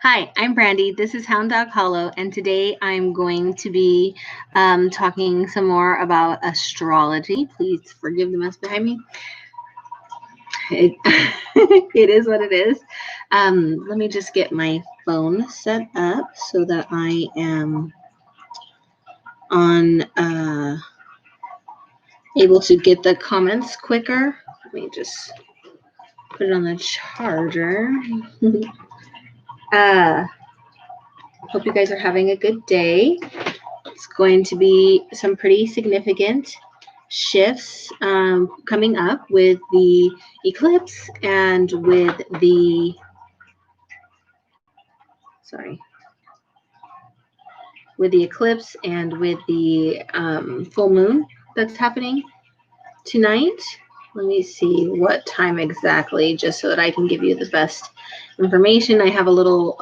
Hi, I'm Brandy. This is Hound Dog Hollow, and today I'm going to be talking some more about astrology. Please forgive the mess behind me. It, it is what it is. Let me just get my phone set up so that I am on able to get the comments quicker. Let me just put it on the charger. Hope you guys are having a good day. It's going to be some pretty significant shifts coming up with the eclipse and with the eclipse and with the full moon that's happening tonight. Let me see what time exactly, just so that I can give you the best information. I have a little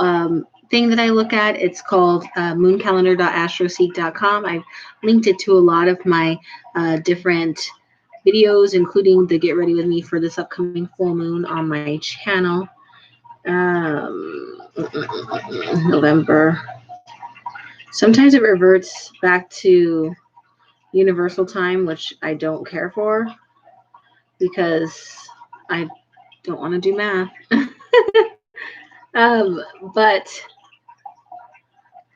thing that I look at. It's called mooncalendar.astroseek.com. I've linked it to a lot of my different videos, including the Get Ready With Me for this upcoming full moon on my channel. November. Sometimes it reverts back to universal time, which I don't care for because I don't want to do math. But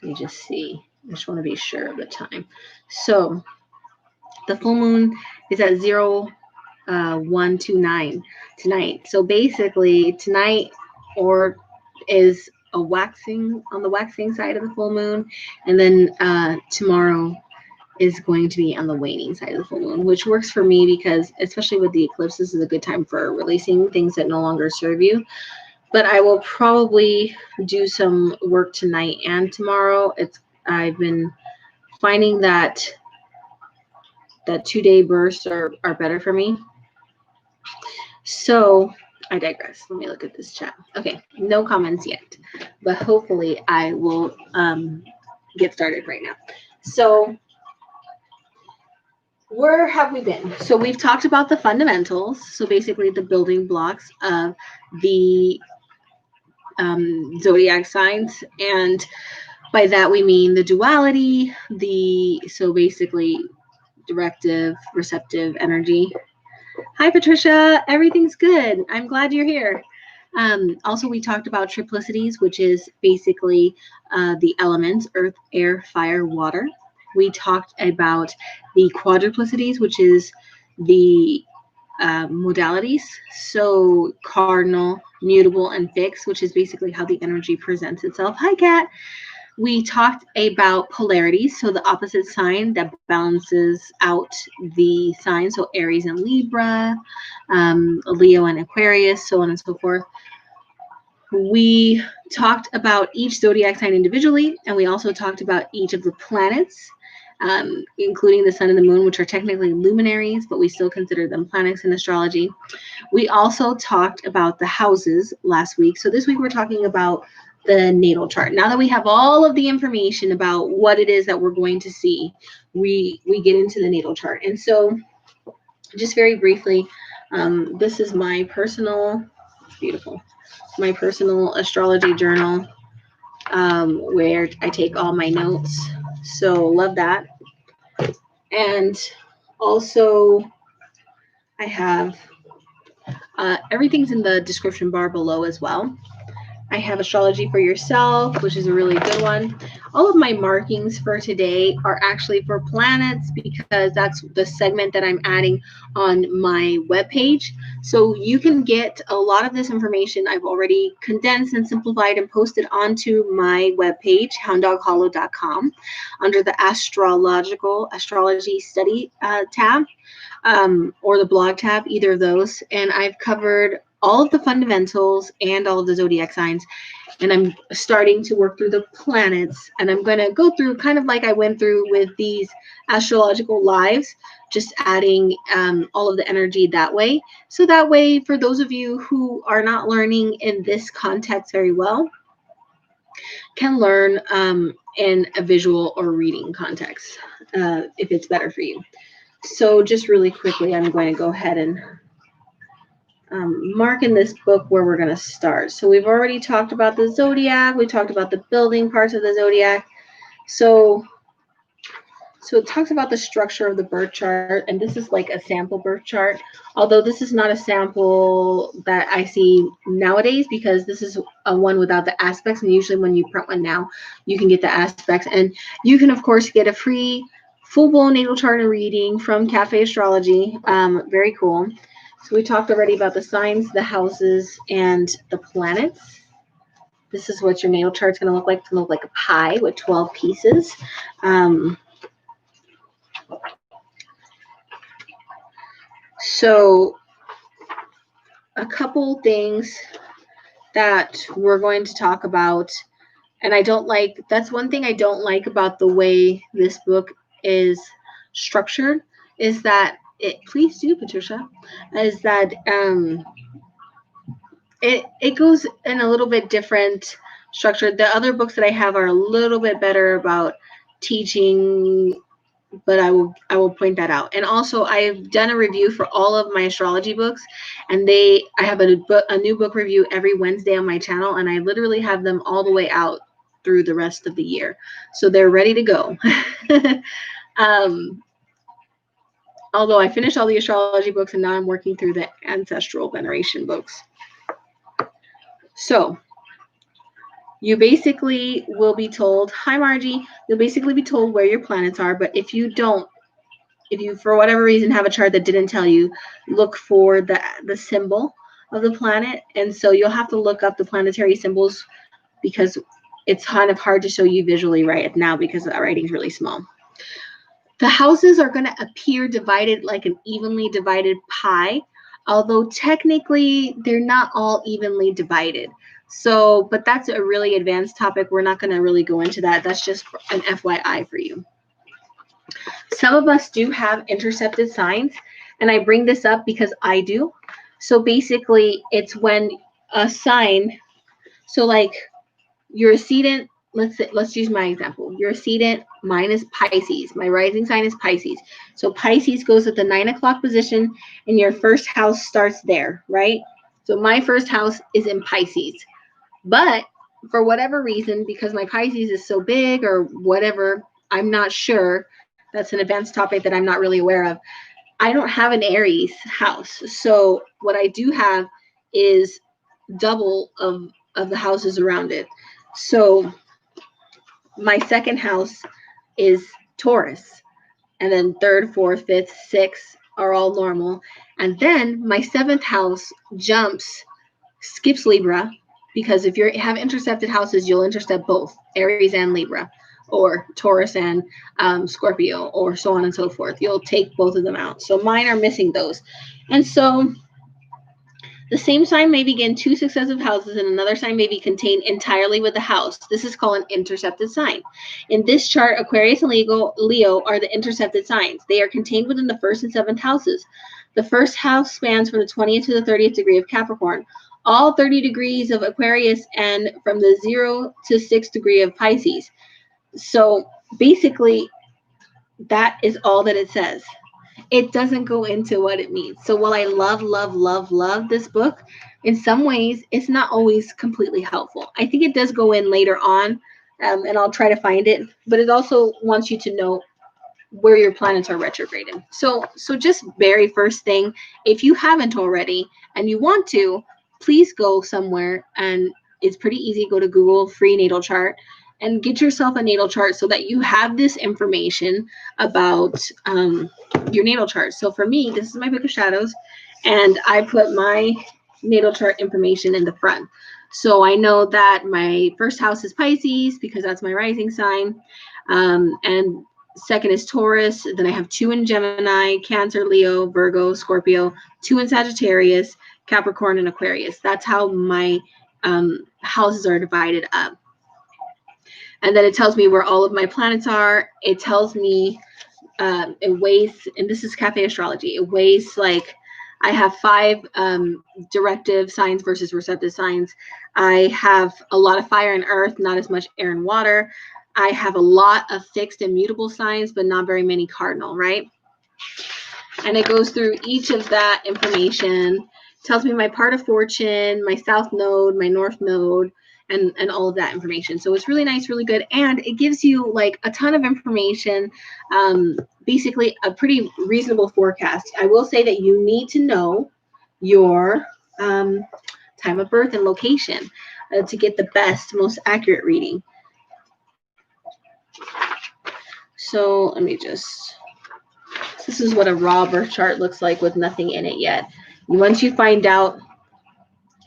let me just see. I just want to be sure of the time. So the full moon is at 0129 tonight. So basically tonight is a waxing on the waxing side of the full moon, and then tomorrow is going to be on the waning side of the full moon, which works for me because, especially with the eclipse, this is a good time for releasing things that no longer serve you. But I will probably do some work tonight and tomorrow. I've been finding that 2-day bursts are better for me. So I digress. Let me look at this chat. Okay, no comments yet, but hopefully I will get started right now. So where have we been? So we've talked about the fundamentals. So basically the building blocks of the zodiac signs, and by that we mean the duality, so basically directive, receptive energy. Hi Patricia, everything's good. I'm glad you're here. Also, we talked about triplicities, which is basically the elements: earth, air, fire, water. We talked about the quadruplicities, which is the modalities. So cardinal, mutable, and fixed, which is basically how the energy presents itself. Hi, Kat. We talked about polarities, so the opposite sign that balances out the signs, so Aries and Libra, Leo and Aquarius, so on and so forth. We talked about each zodiac sign individually, and we also talked about each of the planets, including the sun and the moon, which are technically luminaries, but we still consider them planets in astrology. We also talked about the houses last week. So this week we're talking about the natal chart. Now that we have all of the information about what it is that we're going to see, we get into the natal chart. And so just very briefly, this is my personal, beautiful, my personal astrology journal, where I take all my notes. So love that. And also I have everything's in the description bar below as well. I have Astrology for Yourself, which is a really good one. All of my markings for today are actually for planets because that's the segment that I'm adding on my webpage. So you can get a lot of this information I've already condensed and simplified and posted onto my webpage, hounddoghollow.com, under the astrology study tab, or the blog tab, either of those. And I've covered all of the fundamentals and all of the zodiac signs, and I'm starting to work through the planets, and I'm going to go through kind of like I went through with these astrological lives, just adding all of the energy that way. So that way, for those of you who are not learning in this context very well, can learn in a visual or reading context, if it's better for you. So just really quickly, I'm going to go ahead and mark in this book where we're going to start. So we've already talked about the zodiac. We talked about the building parts of the zodiac. So it talks about the structure of the birth chart, and this is like a sample birth chart. Although this is not a sample that I see nowadays because this is a one without the aspects. And usually when you print one now, you can get the aspects. And you can, of course, get a free full-blown natal chart and reading from Cafe Astrology. Very cool. So we talked already about the signs, the houses, and the planets. This is what your natal chart's going to look like. It's going to look like a pie with 12 pieces. So a couple things that we're going to talk about, and that's one thing I don't like about the way this book is structured, is that please do, Patricia, is that it goes in a little bit different structure. The other books that I have are a little bit better about teaching, but I will point that out. And also, I've done a review for all of my astrology books, and I have a new book review every Wednesday on my channel, and I literally have them all the way out through the rest of the year, so they're ready to go. Although I finished all the astrology books, and now I'm working through the ancestral veneration books. So you basically will be told, hi Margie, you'll basically be told where your planets are, but if you for whatever reason have a chart that didn't tell you, look for the symbol of the planet. And so you'll have to look up the planetary symbols because it's kind of hard to show you visually right now because the writing's really small. The houses are going to appear divided like an evenly divided pie, although technically they're not all evenly divided. So, but that's a really advanced topic. We're not going to really go into that. That's just an FYI for you. Some of us do have intercepted signs, and I bring this up because I do. So basically, it's when a sign, so like your ascendant, let's use my example. Your ascendant, mine is Pisces. My rising sign is Pisces. So Pisces goes at the 9 o'clock position, and your first house starts there, right? So my first house is in Pisces. But for whatever reason, because my Pisces is so big or whatever, I'm not sure. That's an advanced topic that I'm not really aware of. I don't have an Aries house. So what I do have is double of the houses around it. So my second house is Taurus. And then third, fourth, fifth, sixth are all normal. And then my seventh house skips Libra. Because if you have intercepted houses, you'll intercept both Aries and Libra, or Taurus and Scorpio, or so on and so forth. You'll take both of them out. So mine are missing those. And so the same sign may begin 2 successive houses, and another sign may be contained entirely with the house. This is called an intercepted sign. In this chart, Aquarius and Leo are the intercepted signs. They are contained within the 1st and 7th houses. The first house spans from the 20th to the 30th degree of Capricorn, all 30 degrees of Aquarius, and from the 0 to 6th degree of Pisces. So basically, that is all that it says. It doesn't go into what it means. So while I love this book, in some ways, it's not always completely helpful. I think it does go in later on, and I'll try to find it. But it also wants you to know where your planets are retrograded. So just very first thing, if you haven't already and you want to, please go somewhere, and it's pretty easy. Go to Google free natal chart and get yourself a natal chart so that you have this information about your natal chart. So for me, this is my book of shadows, and I put my natal chart information in the front. So I know that my first house is Pisces because that's my rising sign, and second is Taurus. Then I have 2 in Gemini, Cancer, Leo, Virgo, Scorpio, 2 in Sagittarius, Capricorn, and Aquarius. That's how my houses are divided up. And then it tells me where all of my planets are. It tells me it weighs, and this is Cafe Astrology. It weighs like I have 5 directive signs versus receptive signs. I have a lot of fire and earth, not as much air and water. I have a lot of fixed and mutable signs, but not very many cardinal, right? And it goes through each of that information, tells me my part of fortune, my south node, my north node, and all of that information. So it's really nice, really good, and it gives you like a ton of information, basically a pretty reasonable forecast. I will say that you need to know your time of birth and location to get the best, most accurate reading. So let me just, this is what a raw birth chart looks like with nothing in it yet. Once you find out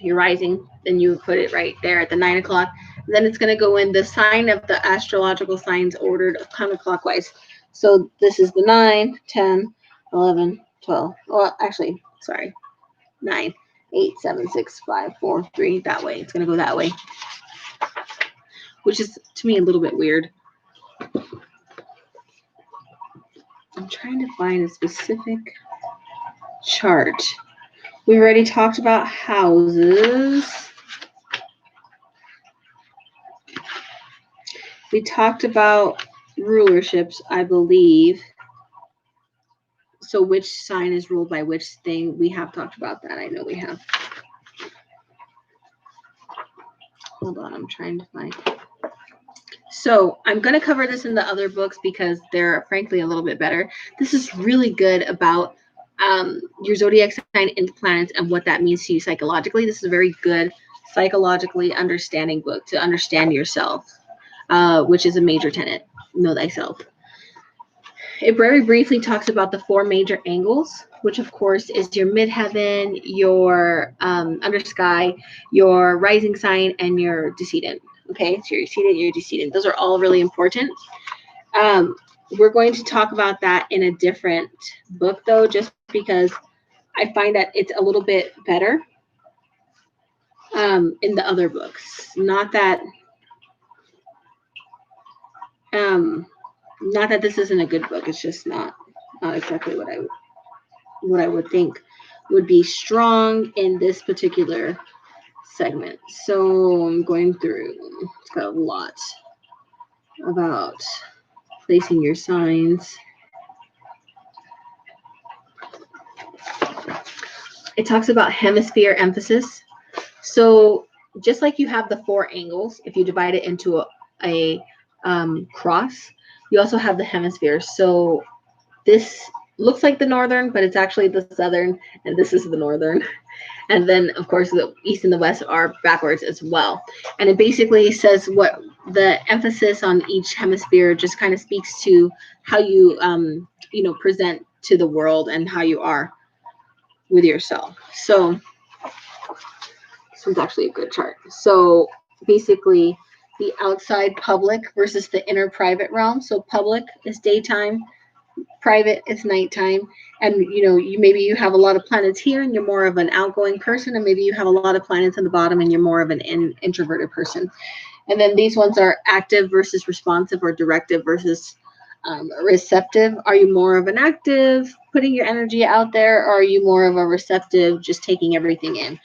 your rising, then you put it right there at the 9 o'clock. Then it's going to go in the sign of the astrological signs ordered counterclockwise. So this is the 9, 10, 11, 12. Well, actually, sorry. 9, 8, 7, 6, 5, 4, 3. That way. It's going to go that way. Which is, to me, a little bit weird. I'm trying to find a specific chart. We've already talked about houses. We talked about rulerships, I believe. So which sign is ruled by which thing? We have talked about that. I know we have. Hold on, I'm trying to find. So I'm going to cover this in the other books because they're frankly a little bit better. This is really good about your zodiac sign into planets and what that means to you psychologically. This is a very good psychologically understanding book to understand yourself, which is a major tenet. Know thyself. It very briefly talks about the 4 major angles, which of course is your midheaven, your undersky, your rising sign, and your descendant. Okay, so your ascendant, your descendant. Those are all really important. We're going to talk about that in a different book, though, just because I find that it's a little bit better in the other books. Not that this isn't a good book. It's just not exactly what I would think would be strong in this particular segment. So I'm going through. It's got a lot about placing your signs. It talks about hemisphere emphasis. So just like you have the 4 angles, if you divide it into a cross, you also have the hemispheres. So this looks like the northern, but it's actually the southern, and this is the northern. And then, of course, the east and the west are backwards as well. And it basically says what the emphasis on each hemisphere just kind of speaks to how you, present to the world and how you are with yourself. So this one's actually a good chart. So basically, the outside public versus the inner private realm. So public is daytime, private is nighttime, and maybe you have a lot of planets here and you're more of an outgoing person, and maybe you have a lot of planets on the bottom and you're more of an introverted person. And then these ones are active versus responsive, or directive versus receptive. Are you more of an active, putting your energy out there, or are you more of a receptive, just taking everything in?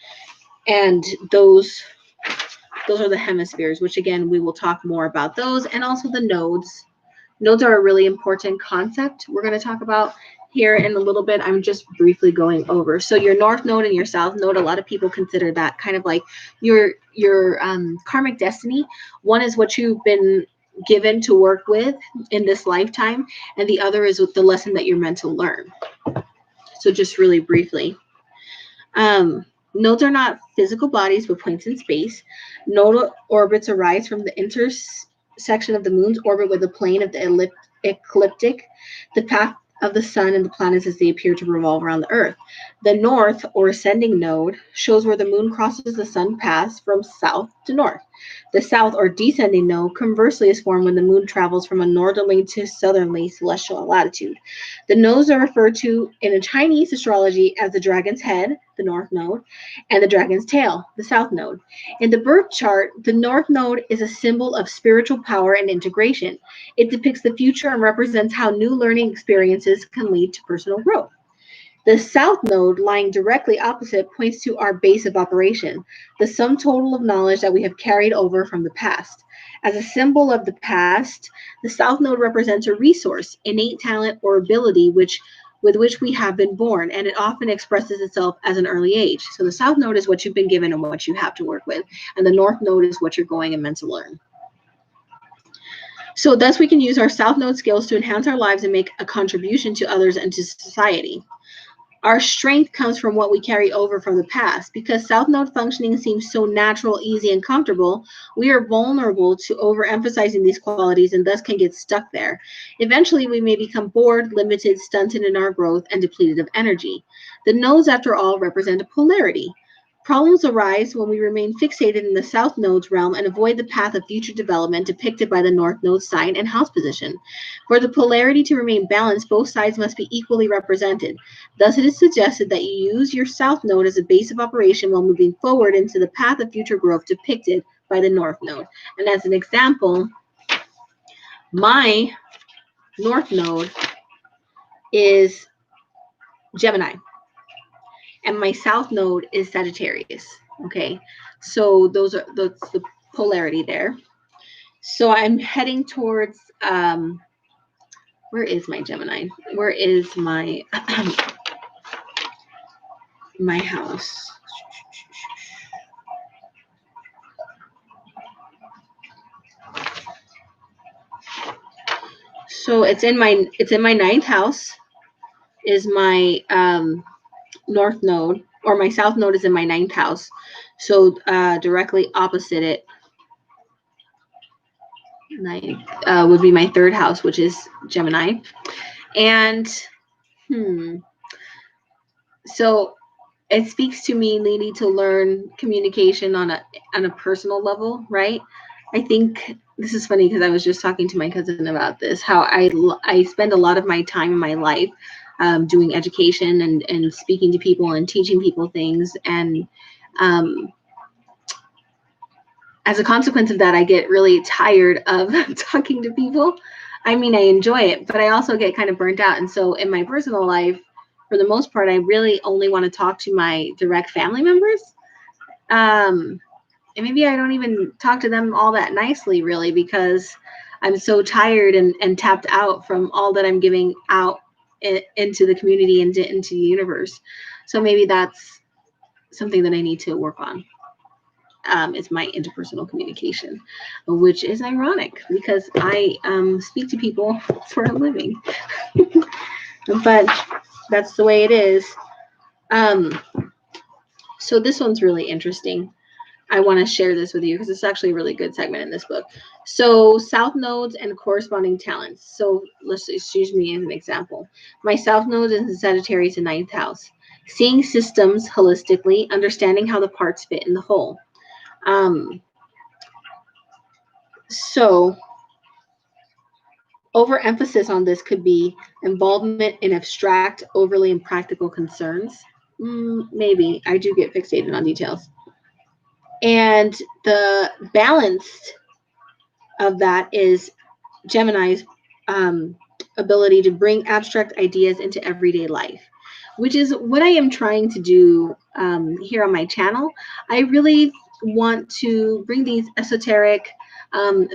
And those are the hemispheres, which again we will talk more about those, and also the nodes. Nodes are a really important concept we're going to talk about here in a little bit. I'm just briefly going over. So your north node and your south node, a lot of people consider that kind of like your karmic destiny. One is what you've been given to work with in this lifetime, and the other is with the lesson that you're meant to learn. So just really briefly. Nodes are not physical bodies with points in space. Nodal orbits arise from the intersection of the moon's orbit with the plane of the ecliptic, the path of the sun and the planets as they appear to revolve around the earth. The north or ascending node shows where the moon crosses the sun paths from south to north. The south or descending node conversely is formed when the moon travels from a northerly to southerly celestial latitude. The nodes are referred to in a Chinese astrology as the dragon's head, the north node, and the dragon's tail, the south node. In the birth chart, the north node is a symbol of spiritual power and integration. It depicts the future and represents how new learning experiences can lead to personal growth. The south node, lying directly opposite, points to our base of operation, the sum total of knowledge that we have carried over from the past. As a symbol of the past, the south node represents a resource, innate talent, or ability which with which we have been born, and it often expresses itself as an early age. So the South Node is what you've been given and what you have to work with, and the North Node is what you're going and meant to learn. So thus we can use our South Node skills to enhance our lives and make a contribution to others and to society. Our strength comes from what we carry over from the past. Because South Node functioning seems so natural, easy, and comfortable, we are vulnerable to overemphasizing these qualities and thus can get stuck there. Eventually, we may become bored, limited, stunted in our growth, and depleted of energy. The nodes, after all, represent a polarity. Problems arise when we remain fixated in the South Node's realm and avoid the path of future development depicted by the North Node sign and house position. For the polarity to remain balanced, both sides must be equally represented. Thus, it is suggested that you use your South Node as a base of operation while moving forward into the path of future growth depicted by the North Node. And as an example, my North Node is Gemini, and my South Node is Sagittarius. Okay, so that's the polarity there. So I'm heading towards where is my Gemini? Where is my my house? So it's in my ninth house. Is my North Node, or my South Node is in my ninth house. So directly opposite it, would be my third house, which is Gemini. And so it speaks to me needing to learn communication on a personal level, right? I think this is funny because I was just talking to my cousin about this, how I spend a lot of my time in my life doing education and speaking to people and teaching people things. And as a consequence of that, I get really tired of talking to people. I mean, I enjoy it, but I also get kind of burnt out. And so in my personal life, for the most part, I really only want to talk to my direct family members. And maybe I don't even talk to them all that nicely, really, because I'm so tired and tapped out from all that I'm giving out into the community and into the universe. So maybe that's something that I need to work on. Is my interpersonal communication, which is ironic because I speak to people for a living. But that's the way it is. So this one's really interesting. I want to share this with you because it's actually a really good segment in this book. So South Nodes and corresponding talents. So let's use me as an example. My South Node is in Sagittarius in ninth house. Seeing systems holistically, understanding how the parts fit in the whole. So overemphasis on this could be involvement in abstract, overly impractical concerns. Maybe I do get fixated on details. And the balanced of that is Gemini's ability to bring abstract ideas into everyday life, which is what I am trying to do here on my channel. I really want to bring these esoteric,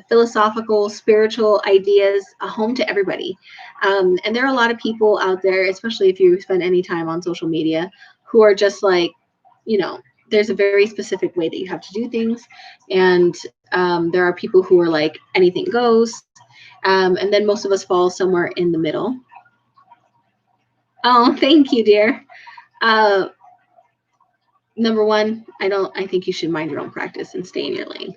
philosophical, spiritual ideas home to everybody. And there are a lot of people out there, especially if you spend any time on social media, who are just like, there's a very specific way that you have to do things. And there are people who are like, anything goes. And then most of us fall somewhere in the middle. Oh, thank you, dear. Number one, I think you should mind your own practice and stay in your lane.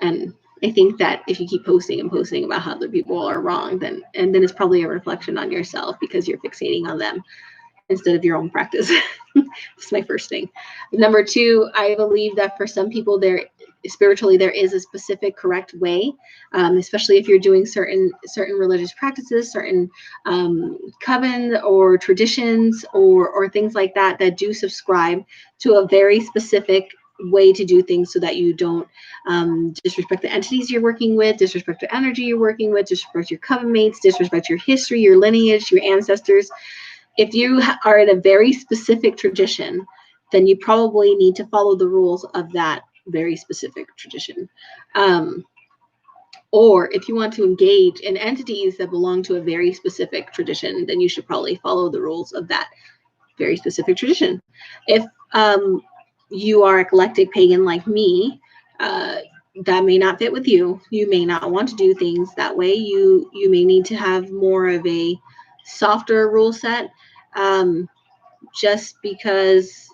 And I think that if you keep posting and posting about how other people are wrong, then it's probably a reflection on yourself because you're fixating on them instead of your own practice. That's my first thing. Number two, I believe that for some people spiritually there is a specific correct way, especially if you're doing certain religious practices, certain coven or traditions or things like that do subscribe to a very specific way to do things so that you don't disrespect the entities you're working with, disrespect the energy you're working with, disrespect your coven mates, disrespect your history, your lineage, your ancestors. If you are in a very specific tradition, then you probably need to follow the rules of that very specific tradition. Or if you want to engage in entities that belong to a very specific tradition, then you should probably follow the rules of that very specific tradition. If you are eclectic pagan like me, that may not fit with you. You may not want to do things that way. You may need to have more of a softer rule set, just because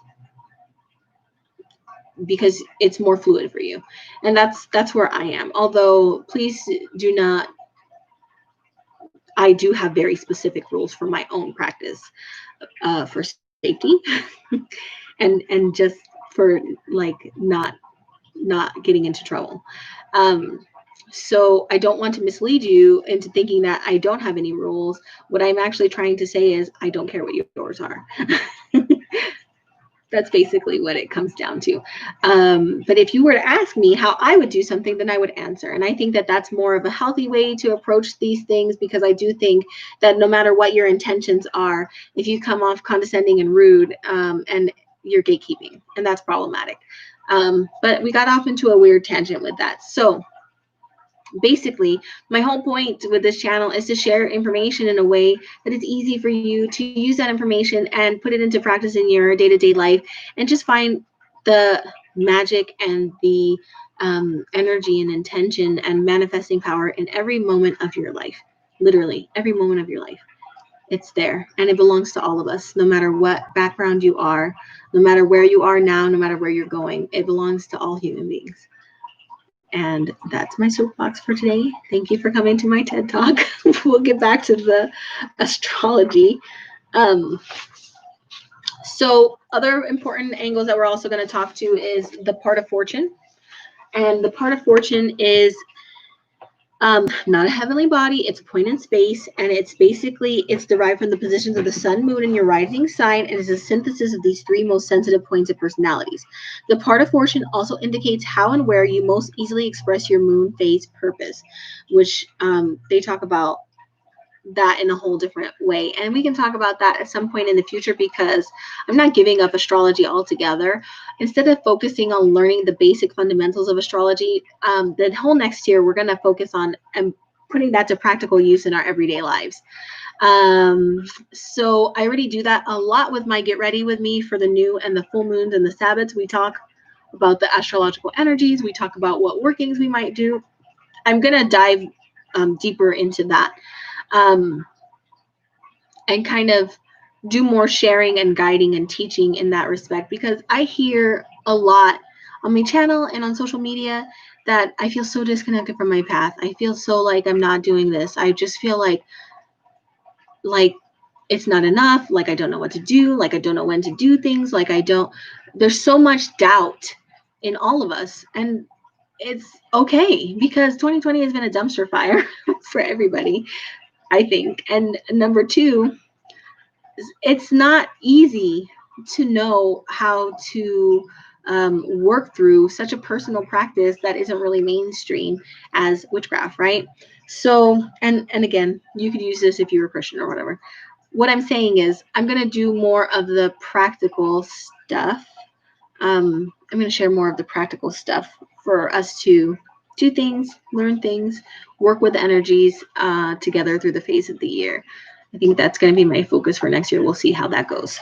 it's more fluid for you. And that's where I am. Although please do not, I do have very specific rules for my own practice, for safety and just for like not getting into trouble. So I don't want to mislead you into thinking that I don't have any rules. What I'm actually trying to say is I don't care what yours are. That's basically what it comes down to. But if you were to ask me how I would do something, then I would answer. And I think that that's more of a healthy way to approach these things, because I do think that no matter what your intentions are, if you come off condescending and rude, and you're gatekeeping, and that's problematic. But we got off into a weird tangent with that. So basically, my whole point with this channel is to share information in a way that it's easy for you to use that information and put it into practice in your day-to-day life, and just find the magic and the energy and intention and manifesting power in every moment of your life. Literally, every moment of your life. It's there, and it belongs to all of us, no matter what background you are, no matter where you are now, no matter where you're going. It belongs to all human beings. And that's my soapbox for today. Thank you for coming to my TED Talk. We'll get back to the astrology. So other important angles that we're also going to talk to is the part of fortune. And the part of fortune is not a heavenly body. It's a point in space, and it's derived from the positions of the sun, moon, and your rising sign, and is a synthesis of these three most sensitive points of personalities. The part of fortune also indicates how and where you most easily express your moon phase purpose, which they talk about that in a whole different way. And we can talk about that at some point in the future, because I'm not giving up astrology altogether. Instead of focusing on learning the basic fundamentals of astrology, the whole next year, we're going to focus on putting that to practical use in our everyday lives. So I already do that a lot with my Get Ready With Me for the new and the full moons and the Sabbats. We talk about the astrological energies. We talk about what workings we might do. I'm going to dive deeper into that. And kind of do more sharing and guiding and teaching in that respect, because I hear a lot on my channel and on social media that I feel so disconnected from my path. I feel so like I'm not doing this. I just feel like it's not enough, like I don't know what to do, like I don't know when to do things, there's so much doubt in all of us. And it's okay, because 2020 has been a dumpster fire for everybody, I think. And number two, it's not easy to know how to work through such a personal practice that isn't really mainstream as witchcraft, right? So, and again, you could use this if you were Christian or whatever. What I'm saying is I'm going to do more of the practical stuff. I'm going to share more of the practical stuff for us to do things, learn things, work with energies together through the phase of the year. I think that's going to be my focus for next year. We'll see how that goes.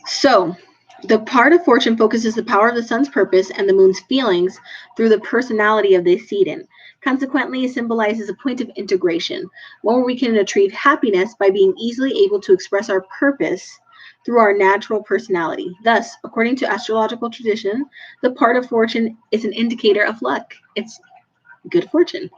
So the part of fortune focuses the power of the sun's purpose and the moon's feelings through the personality of the ascendant. Consequently, it symbolizes a point of integration, one where we can achieve happiness by being easily able to express our purpose through our natural personality. Thus, according to astrological tradition, the part of fortune is an indicator of luck. It's good fortune.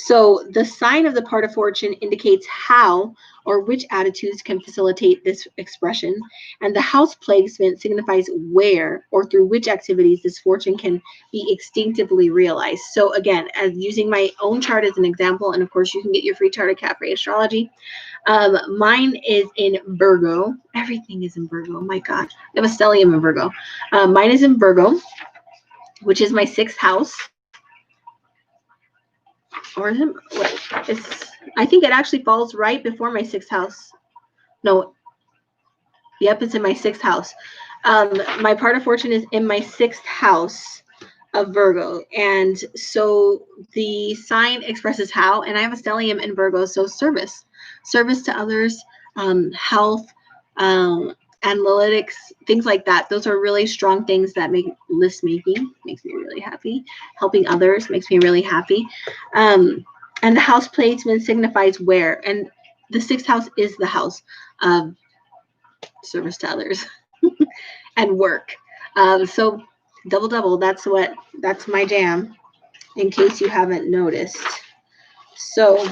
So the sign of the part of fortune indicates how or which attitudes can facilitate this expression, and the house placement signifies where or through which activities this fortune can be instinctively realized. So again, as using my own chart as an example, and of course you can get your free chart at Cafe Astrology. Mine is in Virgo. Everything is in Virgo. Oh my God, I have a stellium in Virgo. Mine is in Virgo, which is my 6th house. Or is it, I think it actually falls right before my 6th house. No, yep, it's in my 6th house. My part of fortune is in my 6th house of Virgo. And so the sign expresses how, and I have a stellium in Virgo, so service to others, health, analytics, things like that. Those are really strong things that make list making, makes me really happy. Helping others makes me really happy. And the house placement signifies where, and the 6th house is the house of service to others and work. So double, that's my jam, in case you haven't noticed. So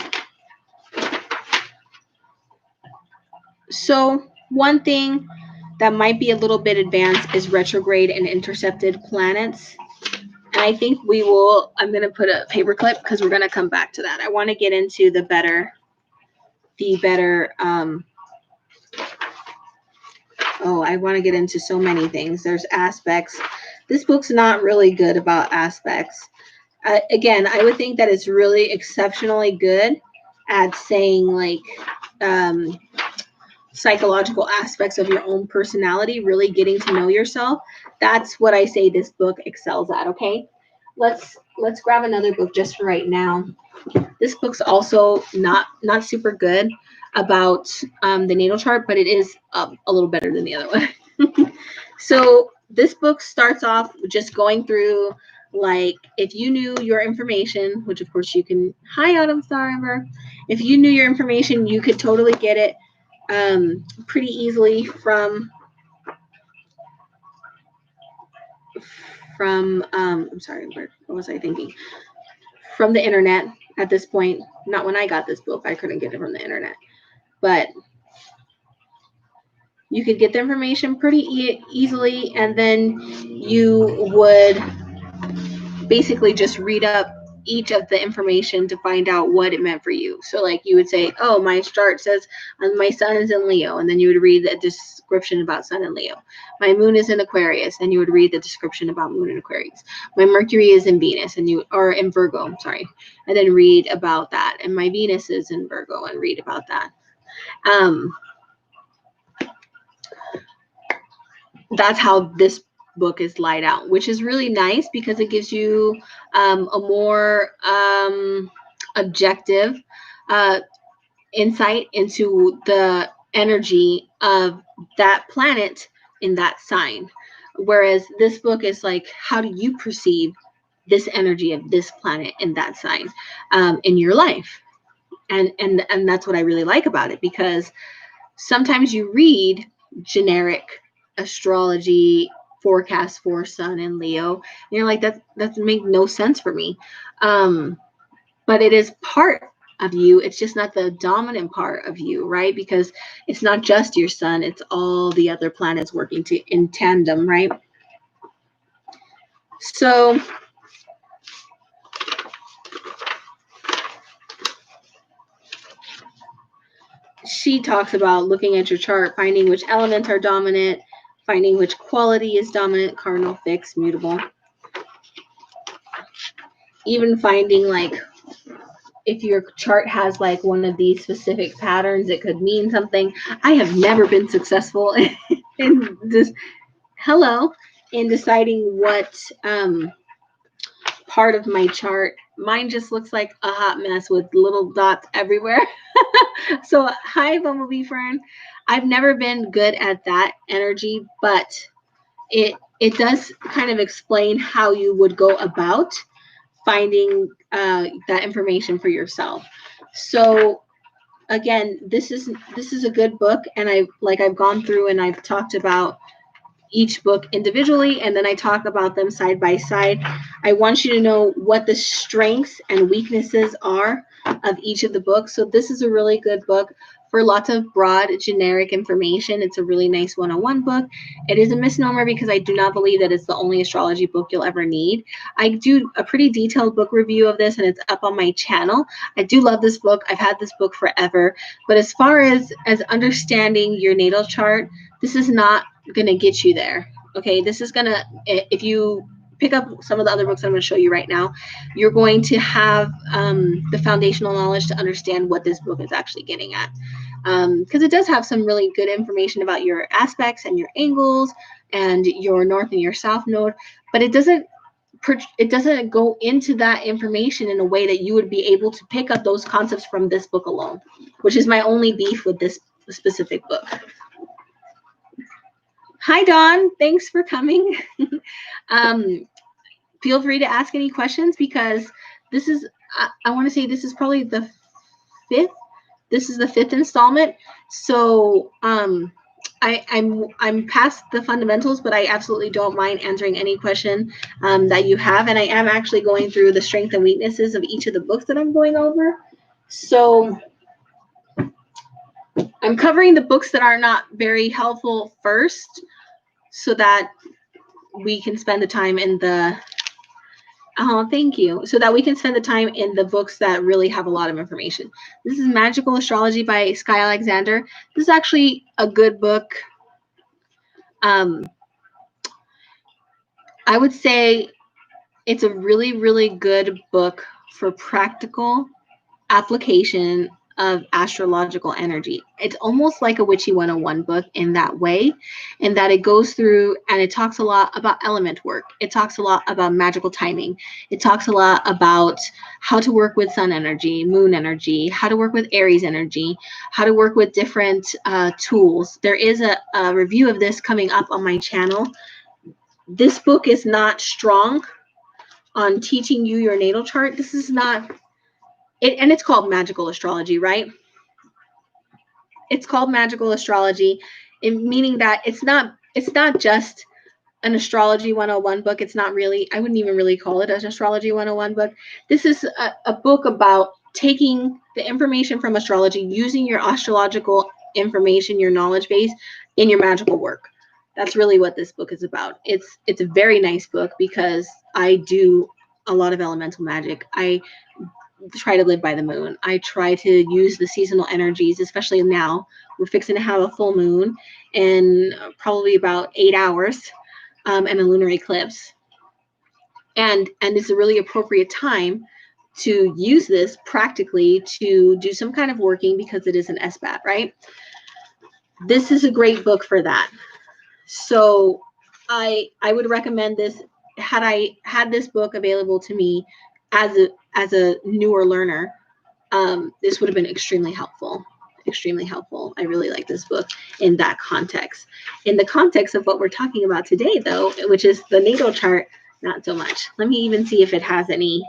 one thing that might be a little bit advanced is retrograde and intercepted planets. And I think I'm going to put a paperclip because we're going to come back to that. I want to get into the better, I want to get into so many things. There's aspects. This book's not really good about aspects. Again, I would think that it's really exceptionally good at saying like psychological aspects of your own personality, really getting to know yourself. That's what I say this book excels at. Okay, let's grab another book just for right now. This book's also not super good about the natal chart, but it is a little better than the other one. So this book starts off just going through, like, if you knew your information, which of course you can. Hi, Autumn Star Ember. If you knew your information, you could totally get it pretty easily from I'm sorry, what was I thinking? From the internet at this point. Not when I got this book, I couldn't get it from the internet, but you could get the information pretty easily, and then you would basically just read up each of the information to find out what it meant for you. So like you would say, oh, my chart says my sun is in Leo, and then you would read the description about sun in Leo. My moon is in Aquarius, and you would read the description about moon in Aquarius. My Mercury is in Venus, or in Virgo, I'm sorry, and then read about that. And my Venus is in Virgo, and read about that. That's how this book is laid out, which is really nice because it gives you a more objective insight into the energy of that planet in that sign. Whereas this book is like, how do you perceive this energy of this planet in that sign in your life? And that's what I really like about it, because sometimes you read generic astrology forecast for sun and Leo, and you're like, that make no sense for me. But it is part of you. It's just not the dominant part of you, right? Because it's not just your sun, it's all the other planets working in tandem, right? So she talks about looking at your chart, finding which elements are dominant, finding which quality is dominant, cardinal, fixed, mutable. Even finding, like, if your chart has like one of these specific patterns, it could mean something. I have never been successful in this in deciding what part of my chart. Mine just looks like a hot mess with little dots everywhere. So hi, Bumblebee Fern. I've never been good at that energy, but it does kind of explain how you would go about finding that information for yourself. So again, this is a good book, and I've gone through and I've talked about each book individually, and then I talk about them side by side. I want you to know what the strengths and weaknesses are of each of the books. So this is a really good book for lots of broad generic information. It's a really nice one-on-one book. It is a misnomer because I do not believe that it's the only astrology book you'll ever need. I do a pretty detailed book review of this, and it's up on my channel. I do love this book. I've had this book forever. But as far as understanding your natal chart, this is not going to get you there. Okay, this is going to, if you pick up some of the other books I'm going to show you right now, you're going to have the foundational knowledge to understand what this book is actually getting at. Because it does have some really good information about your aspects and your angles and your north and your south node, but it doesn't it doesn't go into that information in a way that you would be able to pick up those concepts from this book alone, which is my only beef with this specific book. Hi, Dawn. Thanks for coming. Feel free to ask any questions, because this is, I want to say this is probably the fifth. This is the fifth installment. So I'm past the fundamentals, but I absolutely don't mind answering any question that you have. And I am actually going through the strengths and weaknesses of each of the books that I'm going over. So I'm covering the books that are not very helpful first, so that we can spend the time in the, oh, thank you. So that we can spend the time in the books that really have a lot of information. This is Magical Astrology by Sky Alexander. This is actually a good book. I would say it's a really, really good book for practical application of astrological energy. It's almost like a Witchy 101 book in that way, in that it goes through and it talks a lot about element work. It talks a lot about magical timing. It talks a lot about how to work with sun energy, moon energy, how to work with Aries energy, how to work with different tools. There is a review of this coming up on my channel. This book is not strong on teaching you your natal chart. This is not it, and it's called Magical Astrology, right? It's called Magical Astrology, meaning that it's not just an Astrology 101 book. It's not really, I wouldn't even really call it an Astrology 101 book. This is a book about taking the information from astrology, using your astrological information, your knowledge base in your magical work. That's really what this book is about. It's a very nice book, because I do a lot of elemental magic. I try to live by the moon. I try to use the seasonal energies, especially now. We're fixing to have a full moon in probably about 8 hours, and a lunar eclipse. And it's a really appropriate time to use this practically to do some kind of working, because it is an SBAT, right? This is a great book for that. So I would recommend this. Had I had this book available to me as a newer learner, this would have been extremely helpful. Extremely helpful. I really like this book in that context. In the context of what we're talking about today, though, which is the natal chart, not so much. Let me even see if it has any.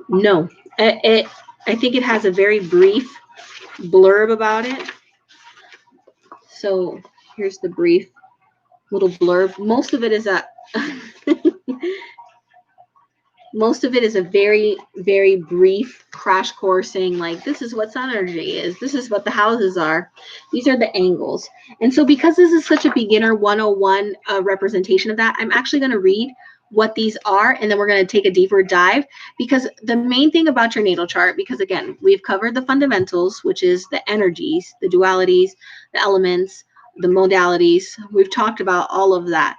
No, I think it has a very brief blurb about it. So here's the brief little blurb. Most of it is a most of it is a very, very brief crash course saying, like, this is what sun energy is. This is what the houses are. These are the angles. And so because this is such a beginner 101 representation of that, I'm actually going to read what these are, and then we're going to take a deeper dive, because the main thing about your natal chart, because again, we've covered the fundamentals, which is the energies, the dualities, the elements, the modalities. We've talked about all of that.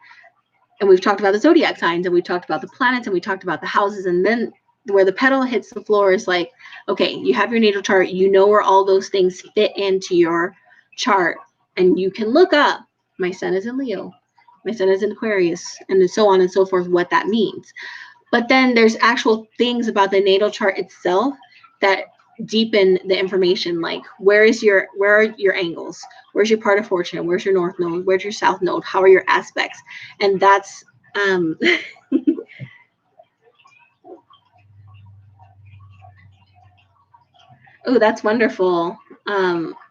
And we've talked about the zodiac signs, and we've talked about the planets, and we talked about the houses. And then where the pedal hits the floor is like, okay, you have your natal chart, you know where all those things fit into your chart, and you can look up, my sun is in Leo, my sun is in Aquarius, and so on and so forth, what that means. But then there's actual things about the natal chart itself that deepen the information, like where are your angles, where's your part of fortune, where's your north node, where's your south node, how are your aspects. And that's oh, that's wonderful.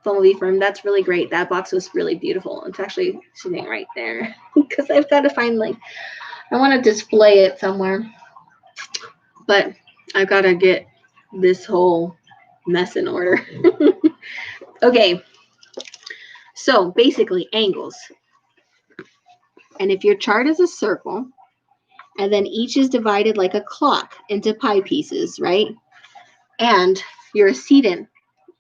Funnily firm, that's really great. That box was really beautiful. It's actually sitting right there because I've got to find, like, I want to display it somewhere, but I've got to get this whole mess in order. Okay, so basically angles. And if your chart is a circle, and then each is divided like a clock into pie pieces, right? And your ascendant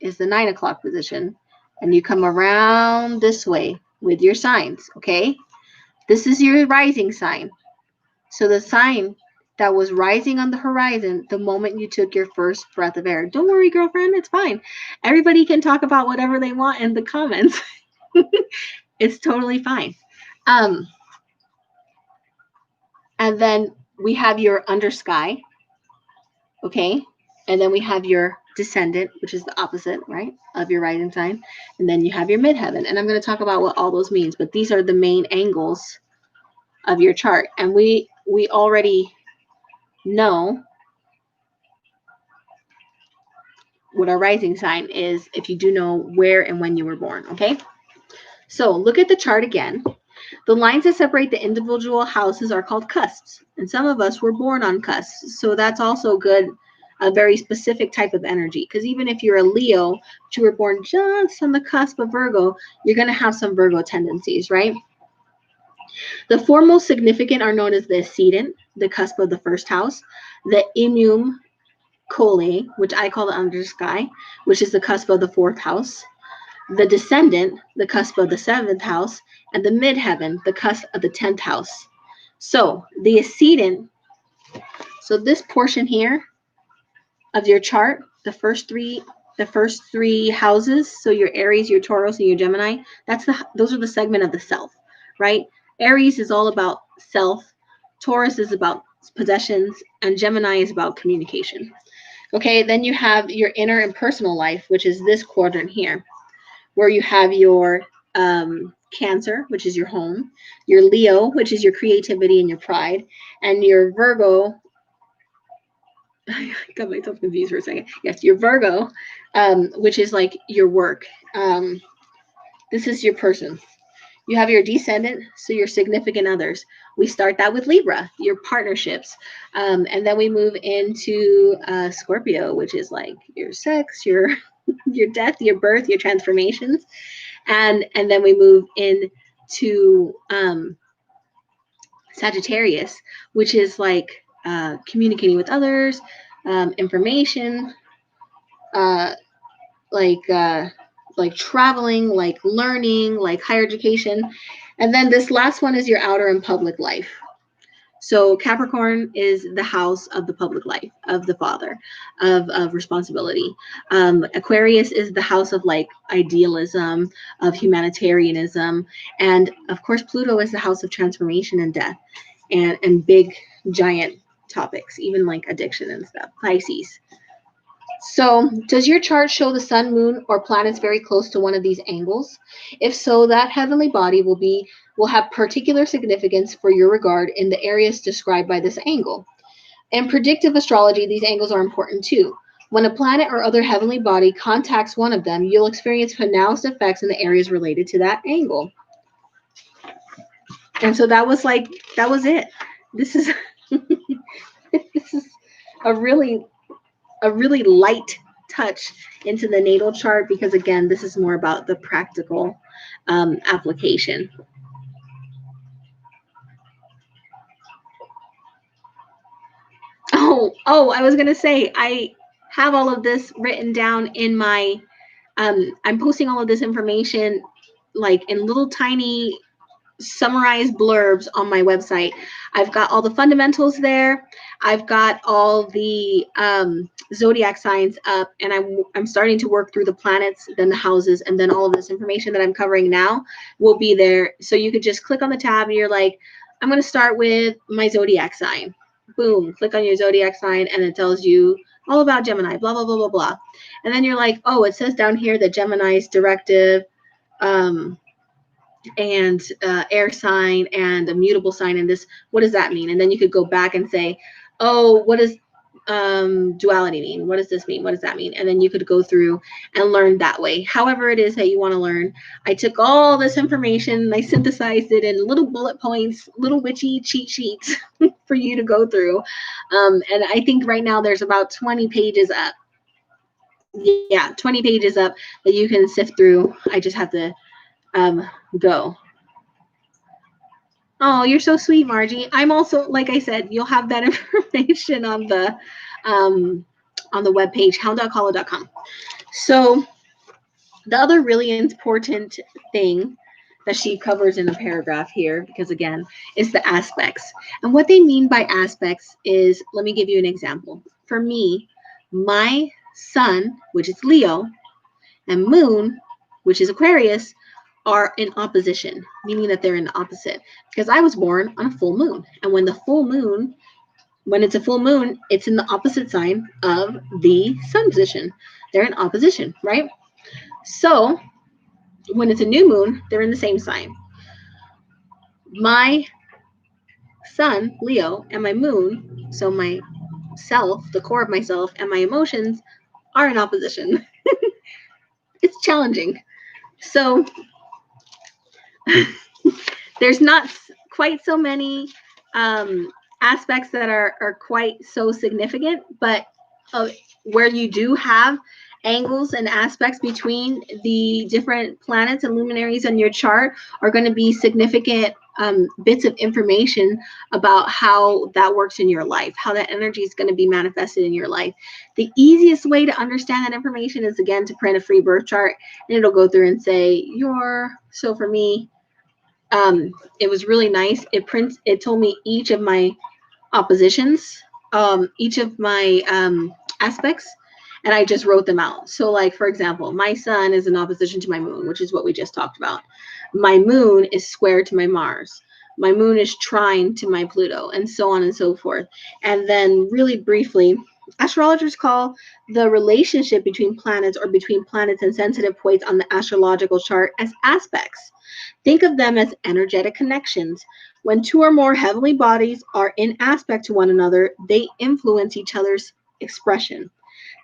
is the 9 o'clock position, and you come around this way with your signs, okay? This is your rising sign. So the sign that was rising on the horizon the moment you took your first breath of air. Don't worry, girlfriend, it's fine. Everybody can talk about whatever they want in the comments. It's totally fine. And then we have your under sky, okay? And then we have your descendant, which is the opposite, right, of your rising sign. And then you have your midheaven. And I'm going to talk about what all those means, but these are the main angles of your chart. And we already know what our rising sign is if you do know where and when you were born, okay? So look at the chart again. The lines that separate the individual houses are called cusps, and some of us were born on cusps, so that's also good, a very specific type of energy, because even if you're a Leo, but you were born just on the cusp of Virgo, you're going to have some Virgo tendencies, right? The four most significant are known as the Ascendant, the cusp of the first house, the Imum Cole, which I call the under sky, which is the cusp of the fourth house, the Descendant, the cusp of the seventh house, and the midheaven, the cusp of the 10th house. So the Ascendant, so this portion here of your chart, the first three houses, so your Aries, your Taurus, and your Gemini, those are the segment of the self, right? Aries is all about self, Taurus is about possessions, and Gemini is about communication. Okay, then you have your inner and personal life, which is this quadrant here, where you have your Cancer, which is your home, your Leo, which is your creativity and your pride, and your Virgo. I got myself confused for a second. Yes, your Virgo, which is like your work. This is your person. You have your descendant, so your significant others. We start that with Libra, your partnerships. And then we move into Scorpio, which is like your sex, your death, your birth, your transformations. And then we move into Sagittarius, which is like communicating with others, information, like traveling, like learning, like higher education. And then this last one is your outer and public life. So Capricorn is the house of the public life, of the father, of responsibility. Aquarius is the house of like idealism, of humanitarianism. And of course, Pluto is the house of transformation and death and big, giant topics, even like addiction and stuff. Pisces. So does your chart show the sun, moon, or planets very close to one of these angles? If so, that heavenly body will have particular significance for your regard in the areas described by this angle. In predictive astrology, these angles are important too. When a planet or other heavenly body contacts one of them, you'll experience pronounced effects in the areas related to that angle. And so that was it. This is this is a really light touch into the natal chart, because again, this is more about the practical application. Oh, I was gonna say, I have all of this written down in my I'm posting all of this information like in little tiny summarized blurbs on my website. I've got all the fundamentals there. I've got all the zodiac signs up, and I'm starting to work through the planets, then the houses, and then all of this information that I'm covering now will be there. So you could just click on the tab and you're like, I'm going to start with my zodiac sign. Boom, click on your zodiac sign and it tells you all about Gemini, blah, blah, blah, blah, blah. And then you're like, oh, it says down here that Gemini's directive, and air sign and a mutable sign, and this, what does that mean? And then you could go back and say, oh, what does duality mean? What does this mean? What does that mean? And then you could go through and learn that way, however it is that you want to learn. I took all this information and I synthesized it in little bullet points, little witchy cheat sheets for you to go through. And I think right now there's about 20 pages up. Yeah, 20 pages up that you can sift through. I just have to go. Oh, you're so sweet, Margie. I'm also, like I said, you'll have that information on the webpage, hound.colo.com. So the other really important thing that she covers in a paragraph here, because again, is the aspects. And what they mean by aspects is, let me give you an example. For me, my sun, which is Leo, and moon, which is Aquarius, are in opposition, meaning that they're in the opposite. Because I was born on a full moon. And when it's a full moon, it's in the opposite sign of the sun position. They're in opposition, right? So when it's a new moon, they're in the same sign. My sun, Leo, and my moon, so my self, the core of myself, and my emotions are in opposition. It's challenging. So there's not quite so many aspects that are quite so significant, but where you do have angles and aspects between the different planets and luminaries on your chart are going to be significant bits of information about how that works in your life, how that energy is going to be manifested in your life. The easiest way to understand that information is, again, to print a free birth chart, and it'll go through and say so for me, it was really nice. It told me each of my oppositions, each of my aspects, and I just wrote them out. So like, for example, my sun is in opposition to my moon, which is what we just talked about. My moon is square to my Mars. My moon is trine to my Pluto, and so on and so forth. And then really briefly, astrologers call the relationship between planets or between planets and sensitive points on the astrological chart as aspects. Think of them as energetic connections. When two or more heavenly bodies are in aspect to one another, they influence each other's expression.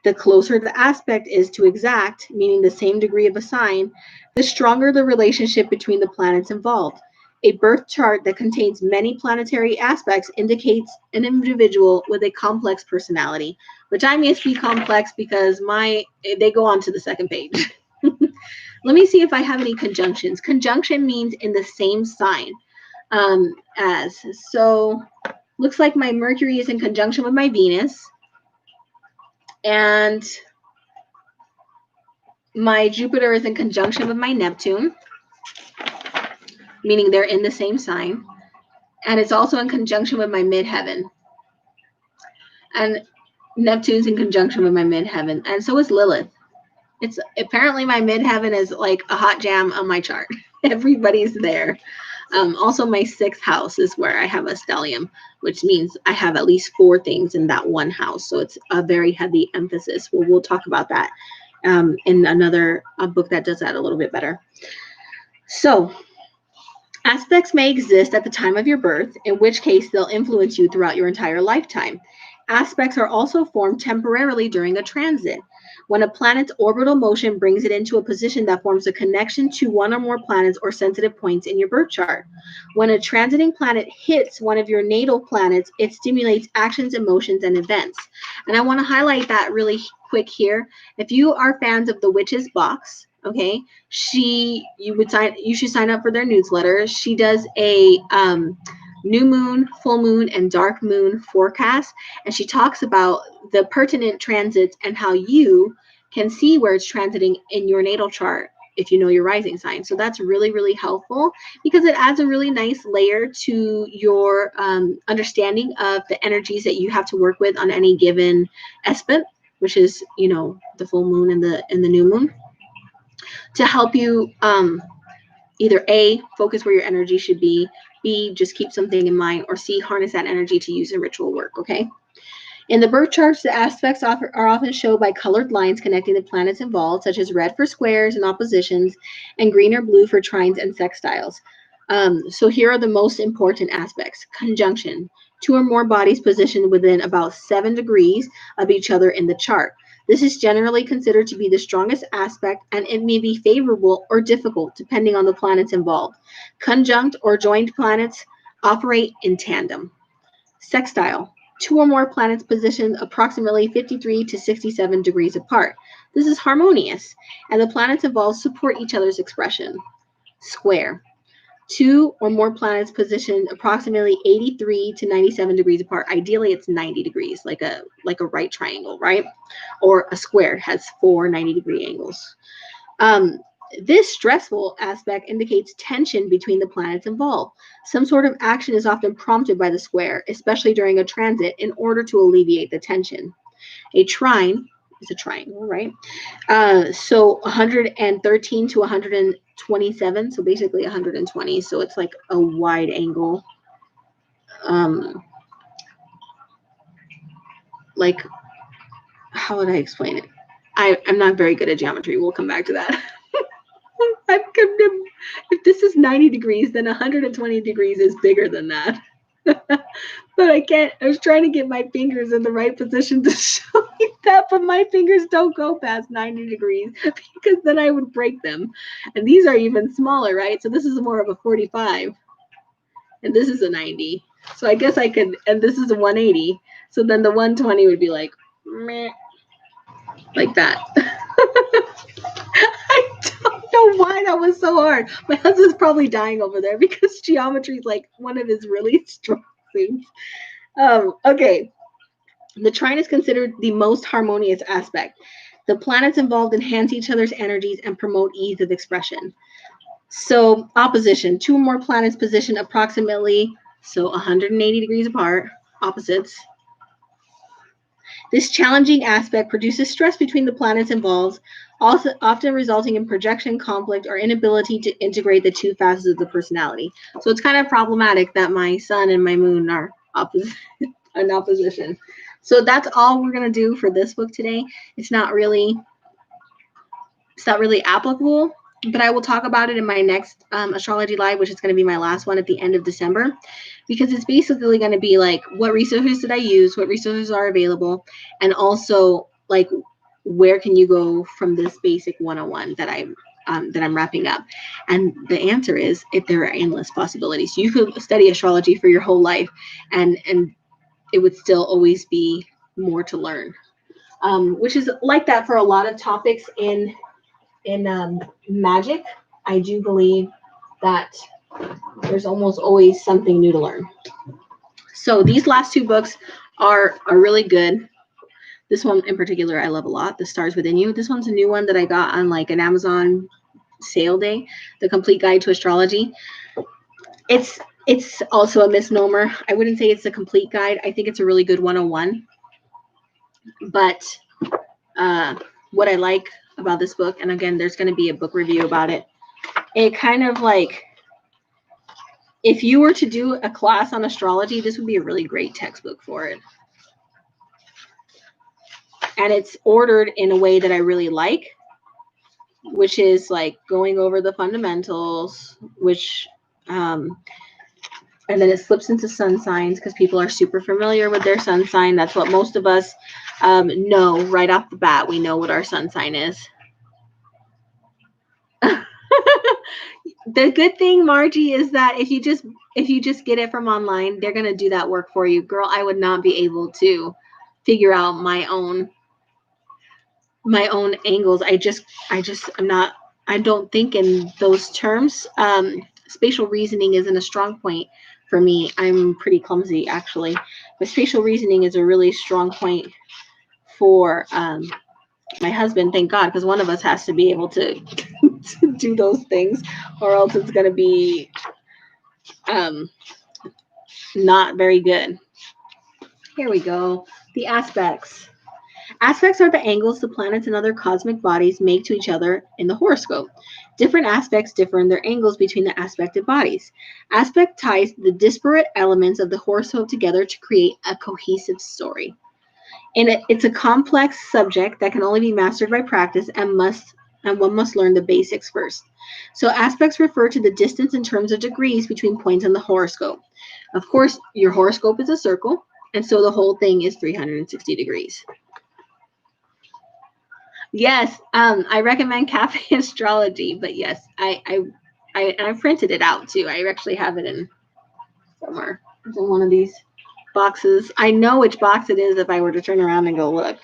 The closer the aspect is to exact, meaning the same degree of a sign, the stronger the relationship between the planets involved. A birth chart that contains many planetary aspects indicates an individual with a complex personality, which I must be complex because they go on to the second page. Let me see if I have any conjunctions. Conjunction means in the same sign as. So looks like my Mercury is in conjunction with my Venus. And my Jupiter is in conjunction with my Neptune, meaning they're in the same sign. And it's also in conjunction with my midheaven. And Neptune's in conjunction with my midheaven. And so is Lilith. It's apparently my midheaven is like a hot jam on my chart. Everybody's there. Also, my 6th house is where I have a stellium, which means I have at least 4 things in that one house. So it's a very heavy emphasis. We'll talk about that in another book that does that a little bit better. So aspects may exist at the time of your birth, in which case they'll influence you throughout your entire lifetime. Aspects are also formed temporarily during a transit. When a planet's orbital motion brings it into a position that forms a connection to one or more planets or sensitive points in your birth chart. When a transiting planet hits one of your natal planets, it stimulates actions, emotions, and events. And I want to highlight that really quick here. If you are fans of the Witch's Box, okay, you should sign up for their newsletter. She does a new moon, full moon, and dark moon forecast, and she talks about the pertinent transits and how you can see where it's transiting in your natal chart if you know your rising sign. So that's really, really helpful because it adds a really nice layer to your understanding of the energies that you have to work with on any given aspect, which is, the full moon and the new moon, to help you either A, focus where your energy should be, B, just keep something in mind, or C, harness that energy to use in ritual work, okay? In the birth charts, the aspects are often shown by colored lines connecting the planets involved, such as red for squares and oppositions, and green or blue for trines and sextiles. So here are the most important aspects. Conjunction. 2 or more bodies positioned within about 7 degrees of each other in the chart. This is generally considered to be the strongest aspect, and it may be favorable or difficult depending on the planets involved. Conjunct or joined planets operate in tandem. Sextile. 2 or more planets positioned approximately 53 to 67 degrees apart. This is harmonious, and the planets involved support each other's expression. Square. 2 or more planets positioned approximately 83 to 97 degrees apart. Ideally, it's 90 degrees, like a right triangle, right? Or a square has 4 90-degree angles. This stressful aspect indicates tension between the planets involved. Some sort of action is often prompted by the square, especially during a transit, in order to alleviate the tension. A trine is a triangle, right? So 113 to 127, so basically 120. So it's like a wide angle. Like, how would I explain it? I'm not very good at geometry. We'll come back to that. If this is 90 degrees, then 120 degrees is bigger than that. But I can't. I was trying to get my fingers in the right position to show you that, but my fingers don't go past 90 degrees because then I would break them. And these are even smaller, right? So this is more of a 45, and this is a 90. So I guess I could, and this is a 180. So then the 120 would be like, meh, like that. I don't know why that was so hard. My husband's probably dying over there because geometry is like one of his really strong things. Okay. The trine is considered the most harmonious aspect. The planets involved enhance each other's energies and promote ease of expression. So opposition, two or more planets positioned approximately 180 degrees apart, opposites. This challenging aspect produces stress between the planets involved, also often resulting in projection, conflict, or inability to integrate the two facets of the personality. So it's kind of problematic that my sun and my moon are in opposition. So that's all we're gonna do for this book today. It's not really applicable, but I will talk about it in my next astrology live, which is going to be my last one at the end of December, because it's basically going to be like, what resources did I use, what resources are available, and also like, where can you go from this basic 101 that I'm wrapping up. And the answer is, if there are endless possibilities. You could study astrology for your whole life, and it would still always be more to learn, which is like that for a lot of topics in magic. I do believe that there's almost always something new to learn. So these last two books are really good. This one in particular I love a lot, The Stars Within You. This one's a new one that I got on like an Amazon sale day, The Complete Guide to Astrology. It's also a misnomer. I wouldn't say it's a complete guide. I think it's a really good 101. But what I like about this book, and again, there's going to be a book review about it, it kind of like, if you were to do a class on astrology, this would be a really great textbook for it. And it's ordered in a way that I really like, which is like going over the fundamentals, which and then it slips into sun signs because people are super familiar with their sun sign. That's what most of us know right off the bat. We know what our sun sign is. The good thing, Margie, is that if you just get it from online, they're gonna do that work for you. Girl, I would not be able to figure out my own angles. I don't think in those terms. Spatial reasoning isn't a strong point for me. I'm pretty clumsy, actually. But spatial reasoning is a really strong point for my husband, thank God, because one of us has to be able to, to do those things, or else it's going to be not very good. Here we go. The aspects. Aspects are the angles the planets and other cosmic bodies make to each other in the horoscope. Different aspects differ in their angles between the aspected bodies. Aspect ties the disparate elements of the horoscope together to create a cohesive story. It's a complex subject that can only be mastered by practice, and one must learn the basics first. So aspects refer to the distance in terms of degrees between points on the horoscope. Of course, your horoscope is a circle, and so the whole thing is 360 degrees. Yes, I recommend Cafe Astrology, but yes, I printed it out too. I actually have it in somewhere. It's in one of these boxes. I know which box it is if I were to turn around and go look.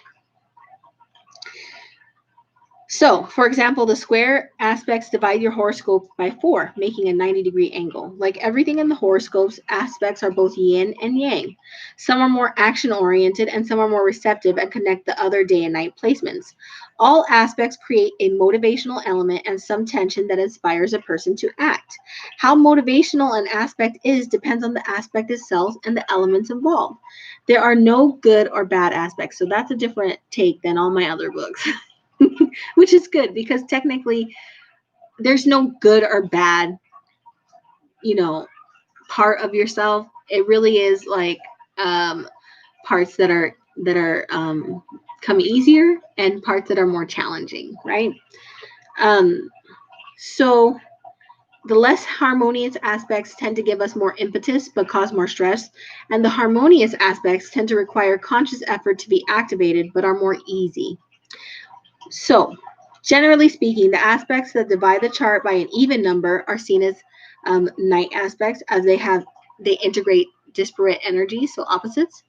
So, for example, the square aspects divide your horoscope by 4, making a 90-degree angle. Like everything in the horoscopes, aspects are both yin and yang. Some are more action-oriented and some are more receptive and connect the other day and night placements. All aspects create a motivational element and some tension that inspires a person to act. How motivational an aspect is depends on the aspect itself and the elements involved. There are no good or bad aspects, so that's a different take than all my other books, which is good because technically there's no good or bad, part of yourself. It really is like parts that are come easier and parts that are more challenging, right? So the less harmonious aspects tend to give us more impetus but cause more stress, and the harmonious aspects tend to require conscious effort to be activated but are more easy. So, generally speaking, the aspects that divide the chart by an even number are seen as night aspects, as they integrate disparate energies, so opposites.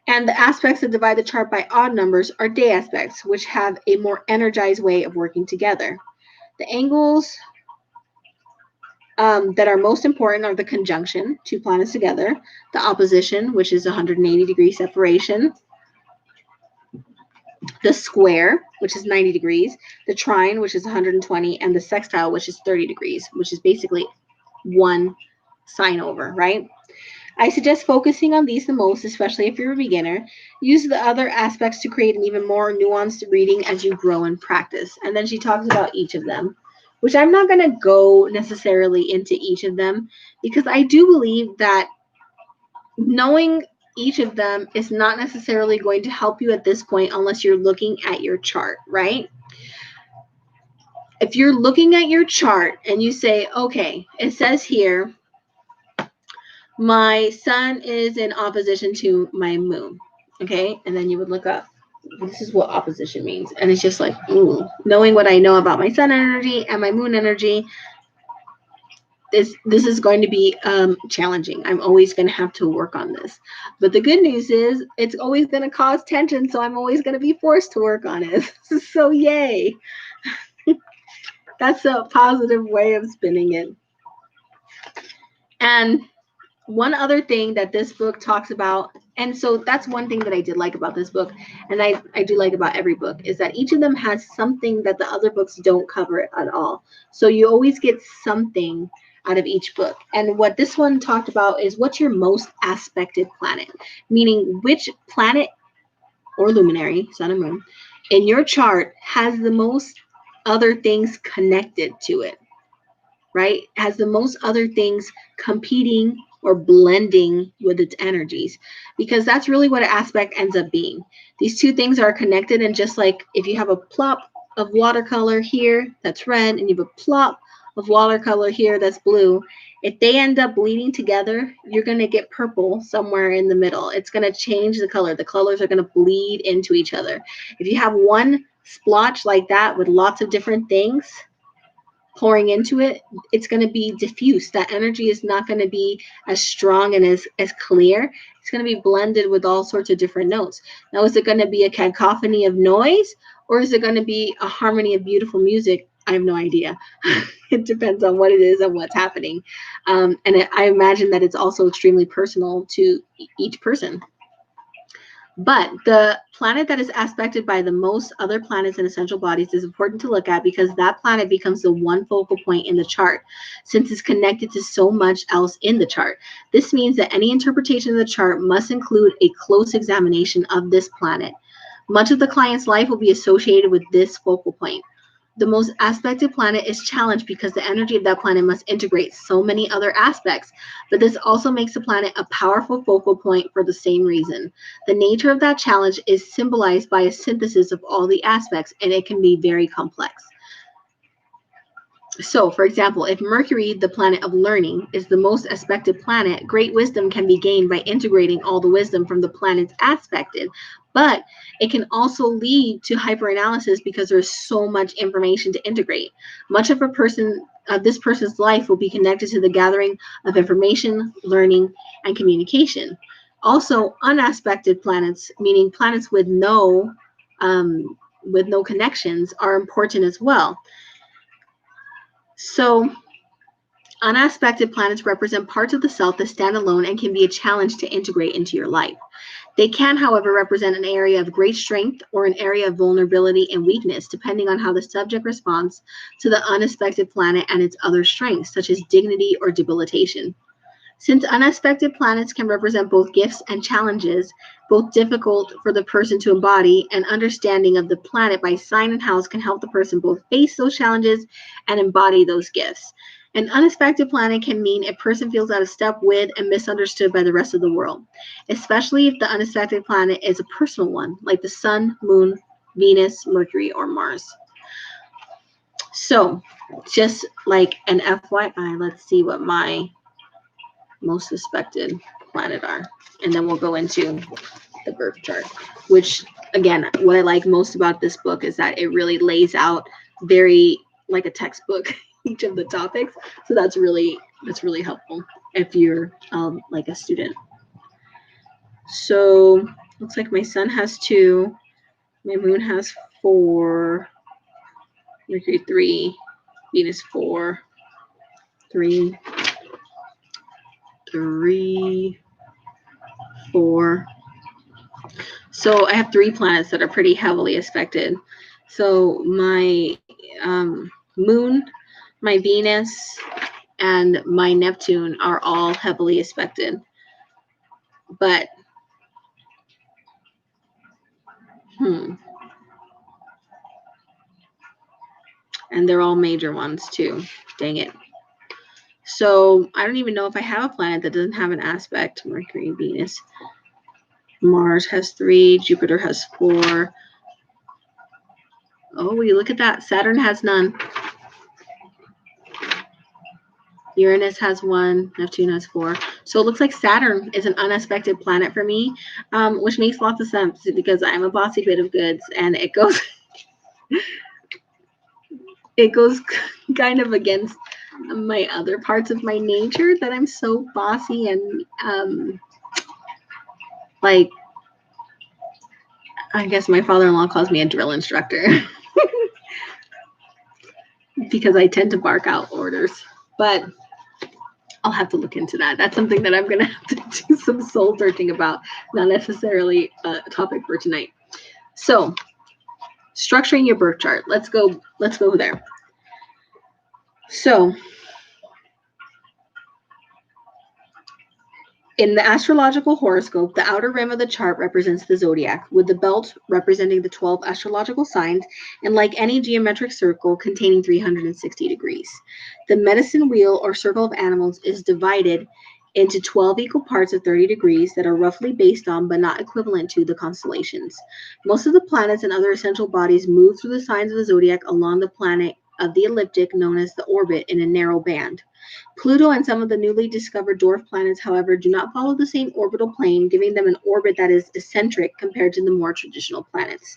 And the aspects that divide the chart by odd numbers are day aspects, which have a more energized way of working together. The angles that are most important are the conjunction, 2 planets together, the opposition, which is 180-degree separation, the square, which is 90 degrees, the trine, which is 120, and the sextile, which is 30 degrees, which is basically one sign over, right? I suggest focusing on these the most, especially if you're a beginner. Use the other aspects to create an even more nuanced reading as you grow and practice. And then she talks about each of them, which I'm not going to go necessarily into each of them because I do believe that knowing each of them is not necessarily going to help you at this point unless you're looking at your chart, right? If you're looking at your chart and you say, okay, it says here, my sun is in opposition to my moon, okay? And then you would look up, this is what opposition means. And it's just like, ooh, knowing what I know about my sun energy and my moon energy, this is going to be challenging. I'm always going to have to work on this. But the good news is it's always going to cause tension, so I'm always going to be forced to work on it. So yay. That's a positive way of spinning it. And one other thing that this book talks about, and so that's one thing that I did like about this book, and I do like about every book, is that each of them has something that the other books don't cover at all. So you always get something out of each book. And what this one talked about is what's your most aspected planet, meaning which planet or luminary, sun and moon, in your chart has the most other things connected to it, right? Has the most other things competing or blending with its energies, because that's really what an aspect ends up being. These two things are connected, and just like if you have a plop of watercolor here that's red and you have a plop of watercolor here that's blue, if they end up bleeding together, you're going to get purple somewhere in the middle. It's going to change the color. The colors are going to bleed into each other. If you have one splotch like that with lots of different things pouring into it, it's going to be diffuse. That energy is not going to be as strong and as clear. It's going to be blended with all sorts of different notes. Now, is it going to be a cacophony of noise, or is it going to be a harmony of beautiful music? I have no idea. It depends on what it is and what's happening. I imagine that it's also extremely personal to each person. But the planet that is aspected by the most other planets and essential bodies is important to look at, because that planet becomes the one focal point in the chart, since it's connected to so much else in the chart. This means that any interpretation of the chart must include a close examination of this planet. Much of the client's life will be associated with this focal point. The most aspected planet is challenged because the energy of that planet must integrate so many other aspects, but this also makes the planet a powerful focal point for the same reason. The nature of that challenge is symbolized by a synthesis of all the aspects, and it can be very complex. So, for example, if Mercury, the planet of learning, is the most aspected planet, great wisdom can be gained by integrating all the wisdom from the planets aspected. But it can also lead to hyperanalysis because there's so much information to integrate. Much of this person's life will be connected to the gathering of information, learning, and communication. Also, unaspected planets, meaning planets with no connections, are important as well. So, unaspected planets represent parts of the self that stand alone and can be a challenge to integrate into your life. They can, however, represent an area of great strength or an area of vulnerability and weakness, depending on how the subject responds to the unaspected planet and its other strengths, such as dignity or debilitation. Since unaspected planets can represent both gifts and challenges, both difficult for the person to embody, and understanding of the planet by sign and house can help the person both face those challenges and embody those gifts. An unaspected planet can mean a person feels out of step with and misunderstood by the rest of the world, especially if the unaspected planet is a personal one, like the Sun, Moon, Venus, Mercury, or Mars. So, just like an FYI, let's see what my most suspected planet are. And then we'll go into the birth chart, which, again, what I like most about this book is that it really lays out very like a textbook each of the topics. So that's really helpful if you're like a student. So looks like my sun has 2, my moon has 4, Mercury 3, Venus 4, 3, 4. So I have 3 planets that are pretty heavily aspected. So my moon, my Venus, and my Neptune are all heavily aspected. But, and they're all major ones too. Dang it. So I don't even know if I have a planet that doesn't have an aspect. Mercury, Venus. Mars has 3. Jupiter has 4. Oh, you look at that. Saturn has none. Uranus has 1. Neptune has 4. So it looks like Saturn is an unaspected planet for me, which makes lots of sense because I'm a bossy bit of goods, and it goes kind of against my other parts of my nature, that I'm so bossy and like, I guess my father-in-law calls me a drill instructor because I tend to bark out orders. But I'll have to look into that. That's something that I'm going to have to do some soul searching about, not necessarily a topic for tonight. So, structuring your birth chart. Let's go there. So, in the astrological horoscope, the outer rim of the chart represents the zodiac, with the belt representing the 12 astrological signs, and like any geometric circle, containing 360 degrees. The medicine wheel or circle of animals is divided into 12 equal parts of 30 degrees that are roughly based on but not equivalent to the constellations. Most of the planets and other essential bodies move through the signs of the zodiac along the planet of the ecliptic known as the orbit in a narrow band. Pluto and some of the newly discovered dwarf planets, however, do not follow the same orbital plane, giving them an orbit that is eccentric compared to the more traditional planets.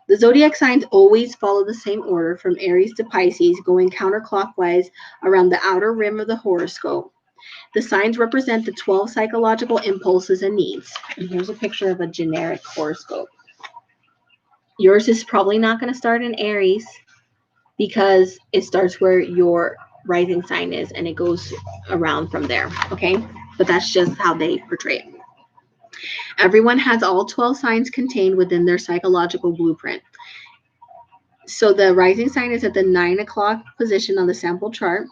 The zodiac signs always follow the same order from Aries to Pisces, going counterclockwise around the outer rim of the horoscope. The signs represent the 12 psychological impulses and needs. And here's a picture of a generic horoscope. Yours is probably not going to start in Aries because it starts where your rising sign is and it goes around from there, okay? But that's just how they portray it. Everyone has all 12 signs contained within their psychological blueprint. So the rising sign is at the 9 o'clock position on the sample chart.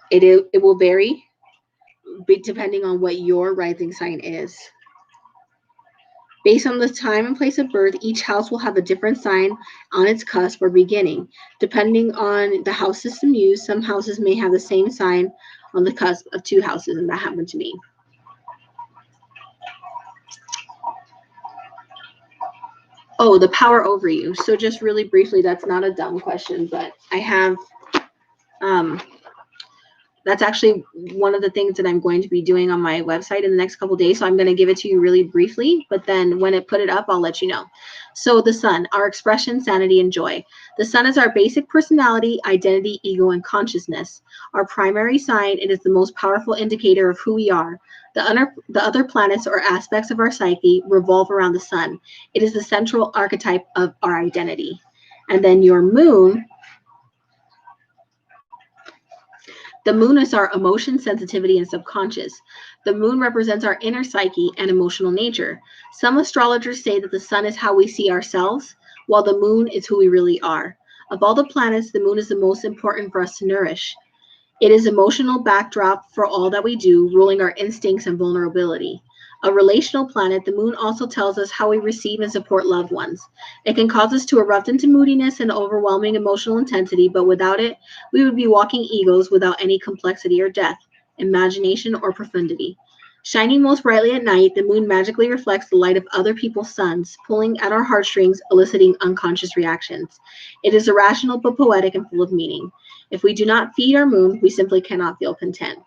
It will vary depending on what your rising sign is. Based on the time and place of birth, each house will have a different sign on its cusp or beginning. Depending on the house system used, some houses may have the same sign on the cusp of 2 houses, and that happened to me. Oh, the power over you. So just really briefly, that's not a dumb question, but I have that's actually one of the things that I'm going to be doing on my website in the next couple of days. So I'm going to give it to you really briefly, but then when I put it up, I'll let you know. So the sun, our expression, sanity, and joy. The sun is our basic personality, identity, ego, and consciousness. Our primary sign, it is the most powerful indicator of who we are. The other planets or aspects of our psyche revolve around the sun. It is the central archetype of our identity. And then your moon. The moon is our emotion, sensitivity, and subconscious. The moon represents our inner psyche and emotional nature. Some astrologers say that the sun is how we see ourselves, while the moon is who we really are. Of all the planets, the moon is the most important for us to nourish. It is emotional backdrop for all that we do, ruling our instincts and vulnerability. A relational planet, the moon also tells us how we receive and support loved ones. It can cause us to erupt into moodiness and overwhelming emotional intensity, but without it, we would be walking egos without any complexity or depth, imagination, or profundity. Shining most brightly at night, the moon magically reflects the light of other people's suns, pulling at our heartstrings, eliciting unconscious reactions. It is irrational but poetic and full of meaning. If we do not feed our moon, we simply cannot feel content.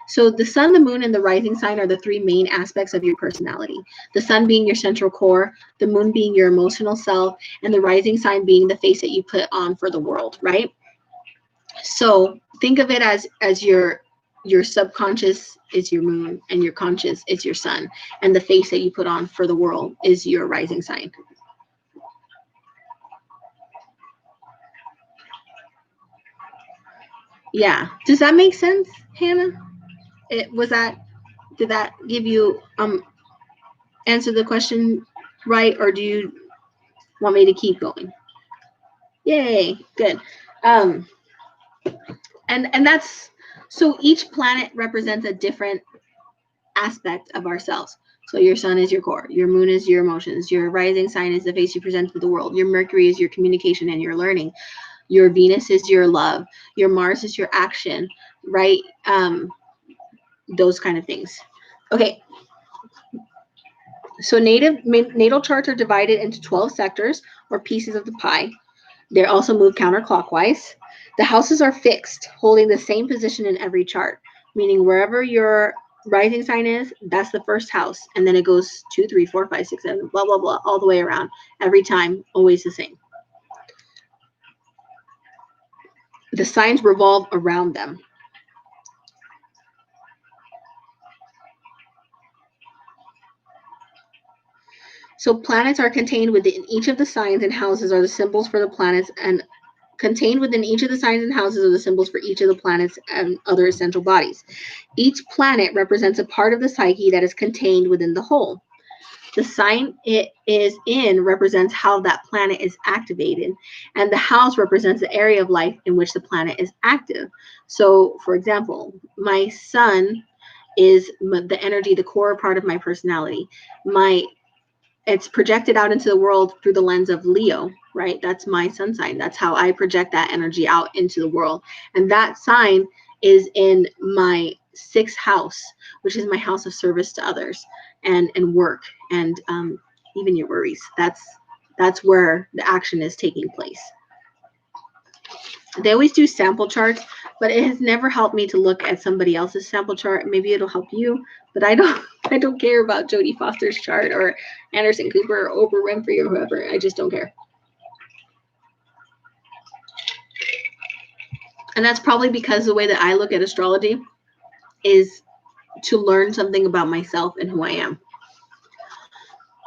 So the sun, the moon, and the rising sign are the three main aspects of your personality. The sun being your central core, the moon being your emotional self, and the rising sign being the face that you put on for the world, right? So think of it as your subconscious is your moon, and your conscious is your sun, and the face that you put on for the world is your rising sign. Yeah. Does that make sense, Hannah? Did that give you answer the question right, or do you want me to keep going? Yay, good. And that's so each planet represents a different aspect of ourselves. So your sun is your core, your moon is your emotions, your rising sign is the face you present to the world, your Mercury is your communication and your learning, your Venus is your love, your Mars is your action, right? Those kind of things. Okay. So natal charts are divided into 12 sectors or pieces of the pie. They also move counterclockwise. The houses are fixed, holding the same position in every chart, meaning wherever your rising sign is, that's the first house. And then it goes 2, 3, 4, 5, 6, 7, blah, blah, blah, all the way around. Every time, always the same. The signs revolve around them. So planets are contained within each of the signs, and houses are the symbols for the planets, and contained within each of the signs and houses are the symbols for each of the planets and other essential bodies. Each planet represents a part of the psyche that is contained within the whole. The sign it is in represents how that planet is activated, and the house represents the area of life in which the planet is active. So, for example, my sun is the energy, the core part of my personality. It's projected out into the world through the lens of Leo, right? That's my sun sign. That's how I project that energy out into the world. And that sign is in my 6th house, which is my house of service to others and work and even your worries. That's where the action is taking place. They always do sample charts, but it has never helped me to look at somebody else's sample chart. Maybe it'll help you, but I don't care about Jodie Foster's chart or Anderson Cooper or Oprah Winfrey or whoever. I just don't care. And that's probably because the way that I look at astrology is to learn something about myself and who I am.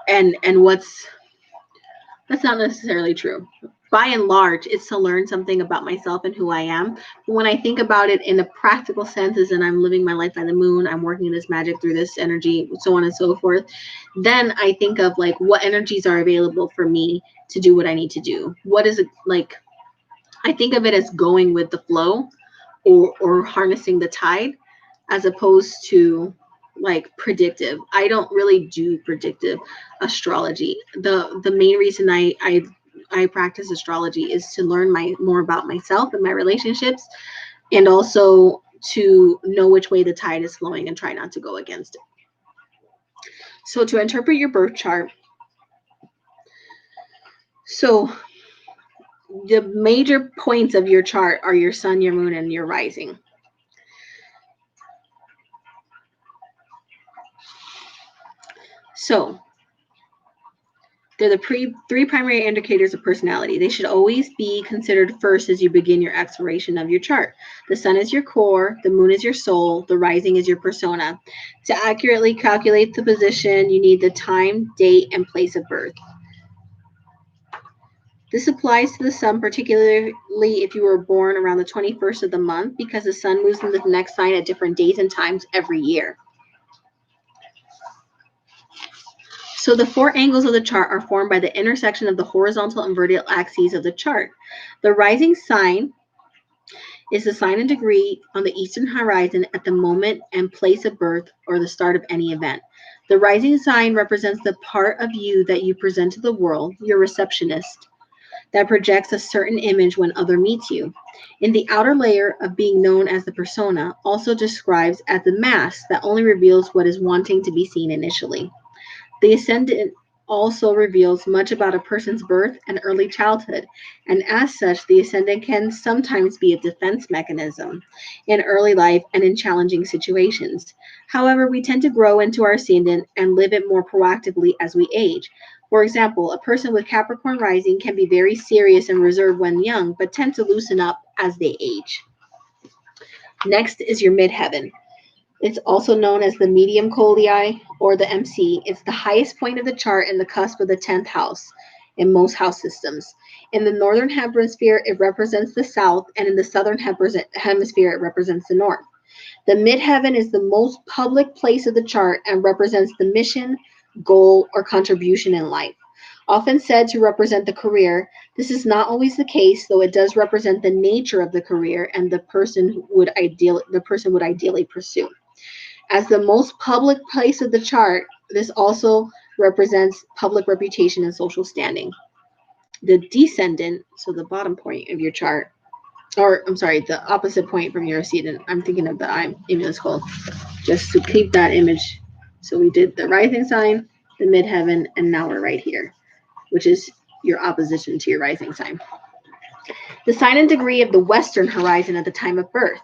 And that's not necessarily true. By and large, it's to learn something about myself and who I am. But when I think about it in a practical sense, as in I'm living my life by the moon, I'm working this magic through this energy, so on and so forth, then I think of like what energies are available for me to do what I need to do. What is it like? I think of it as going with the flow or harnessing the tide as opposed to like predictive. I don't really do predictive astrology. The main reason I practice astrology is to learn more about myself and my relationships, and also to know which way the tide is flowing and try not to go against it. So to interpret your birth chart, so the major points of your chart are your sun, your moon, and your rising. So they're the three primary indicators of personality. They should always be considered first as you begin your exploration of your chart. The sun is your core, the moon is your soul, the rising is your persona. To accurately calculate the position, you need the time, date, and place of birth. This applies to the sun, particularly if you were born around the 21st of the month, because the sun moves into the next sign at different days and times every year. So the 4 angles of the chart are formed by the intersection of the horizontal and vertical axes of the chart. The rising sign is the sign and degree on the eastern horizon at the moment and place of birth or the start of any event. The rising sign represents the part of you that you present to the world, your receptionist, that projects a certain image when other meets you. In the outer layer of being known as the persona, also describes as the mask that only reveals what is wanting to be seen initially. The ascendant also reveals much about a person's birth and early childhood, and as such, the ascendant can sometimes be a defense mechanism in early life and in challenging situations. However, we tend to grow into our ascendant and live it more proactively as we age. For example, a person with Capricorn rising can be very serious and reserved when young, but tend to loosen up as they age. Next is your midheaven. It's also known as the medium colii or the MC. It's the highest point of the chart in the cusp of the 10th house in most house systems. In the northern hemisphere, it represents the south, and in the southern hemisphere, it represents the north. The midheaven is the most public place of the chart and represents the mission, goal, or contribution in life. Often said to represent the career, this is not always the case, though it does represent the nature of the career and the person would ideally pursue. As the most public place of the chart, this also represents public reputation and social standing. The descendant, so the bottom point of your chart, or I'm sorry, the opposite point from your ascendant. I'm thinking of the image called, just to keep that image. So we did the rising sign, the midheaven, and now we're right here, which is your opposition to your rising sign. The sign and degree of the western horizon at the time of birth.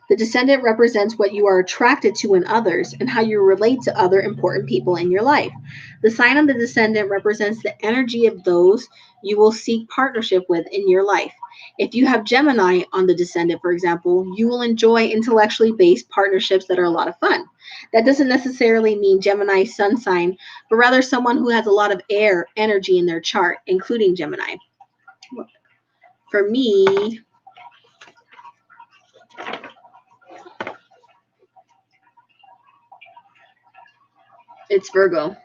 The descendant represents what you are attracted to in others and how you relate to other important people in your life. The sign on the descendant represents the energy of those you will seek partnership with in your life. If you have Gemini on the descendant, for example, you will enjoy intellectually based partnerships that are a lot of fun. That doesn't necessarily mean Gemini sun sign, but rather someone who has a lot of air energy in their chart, including Gemini. For me, it's Virgo.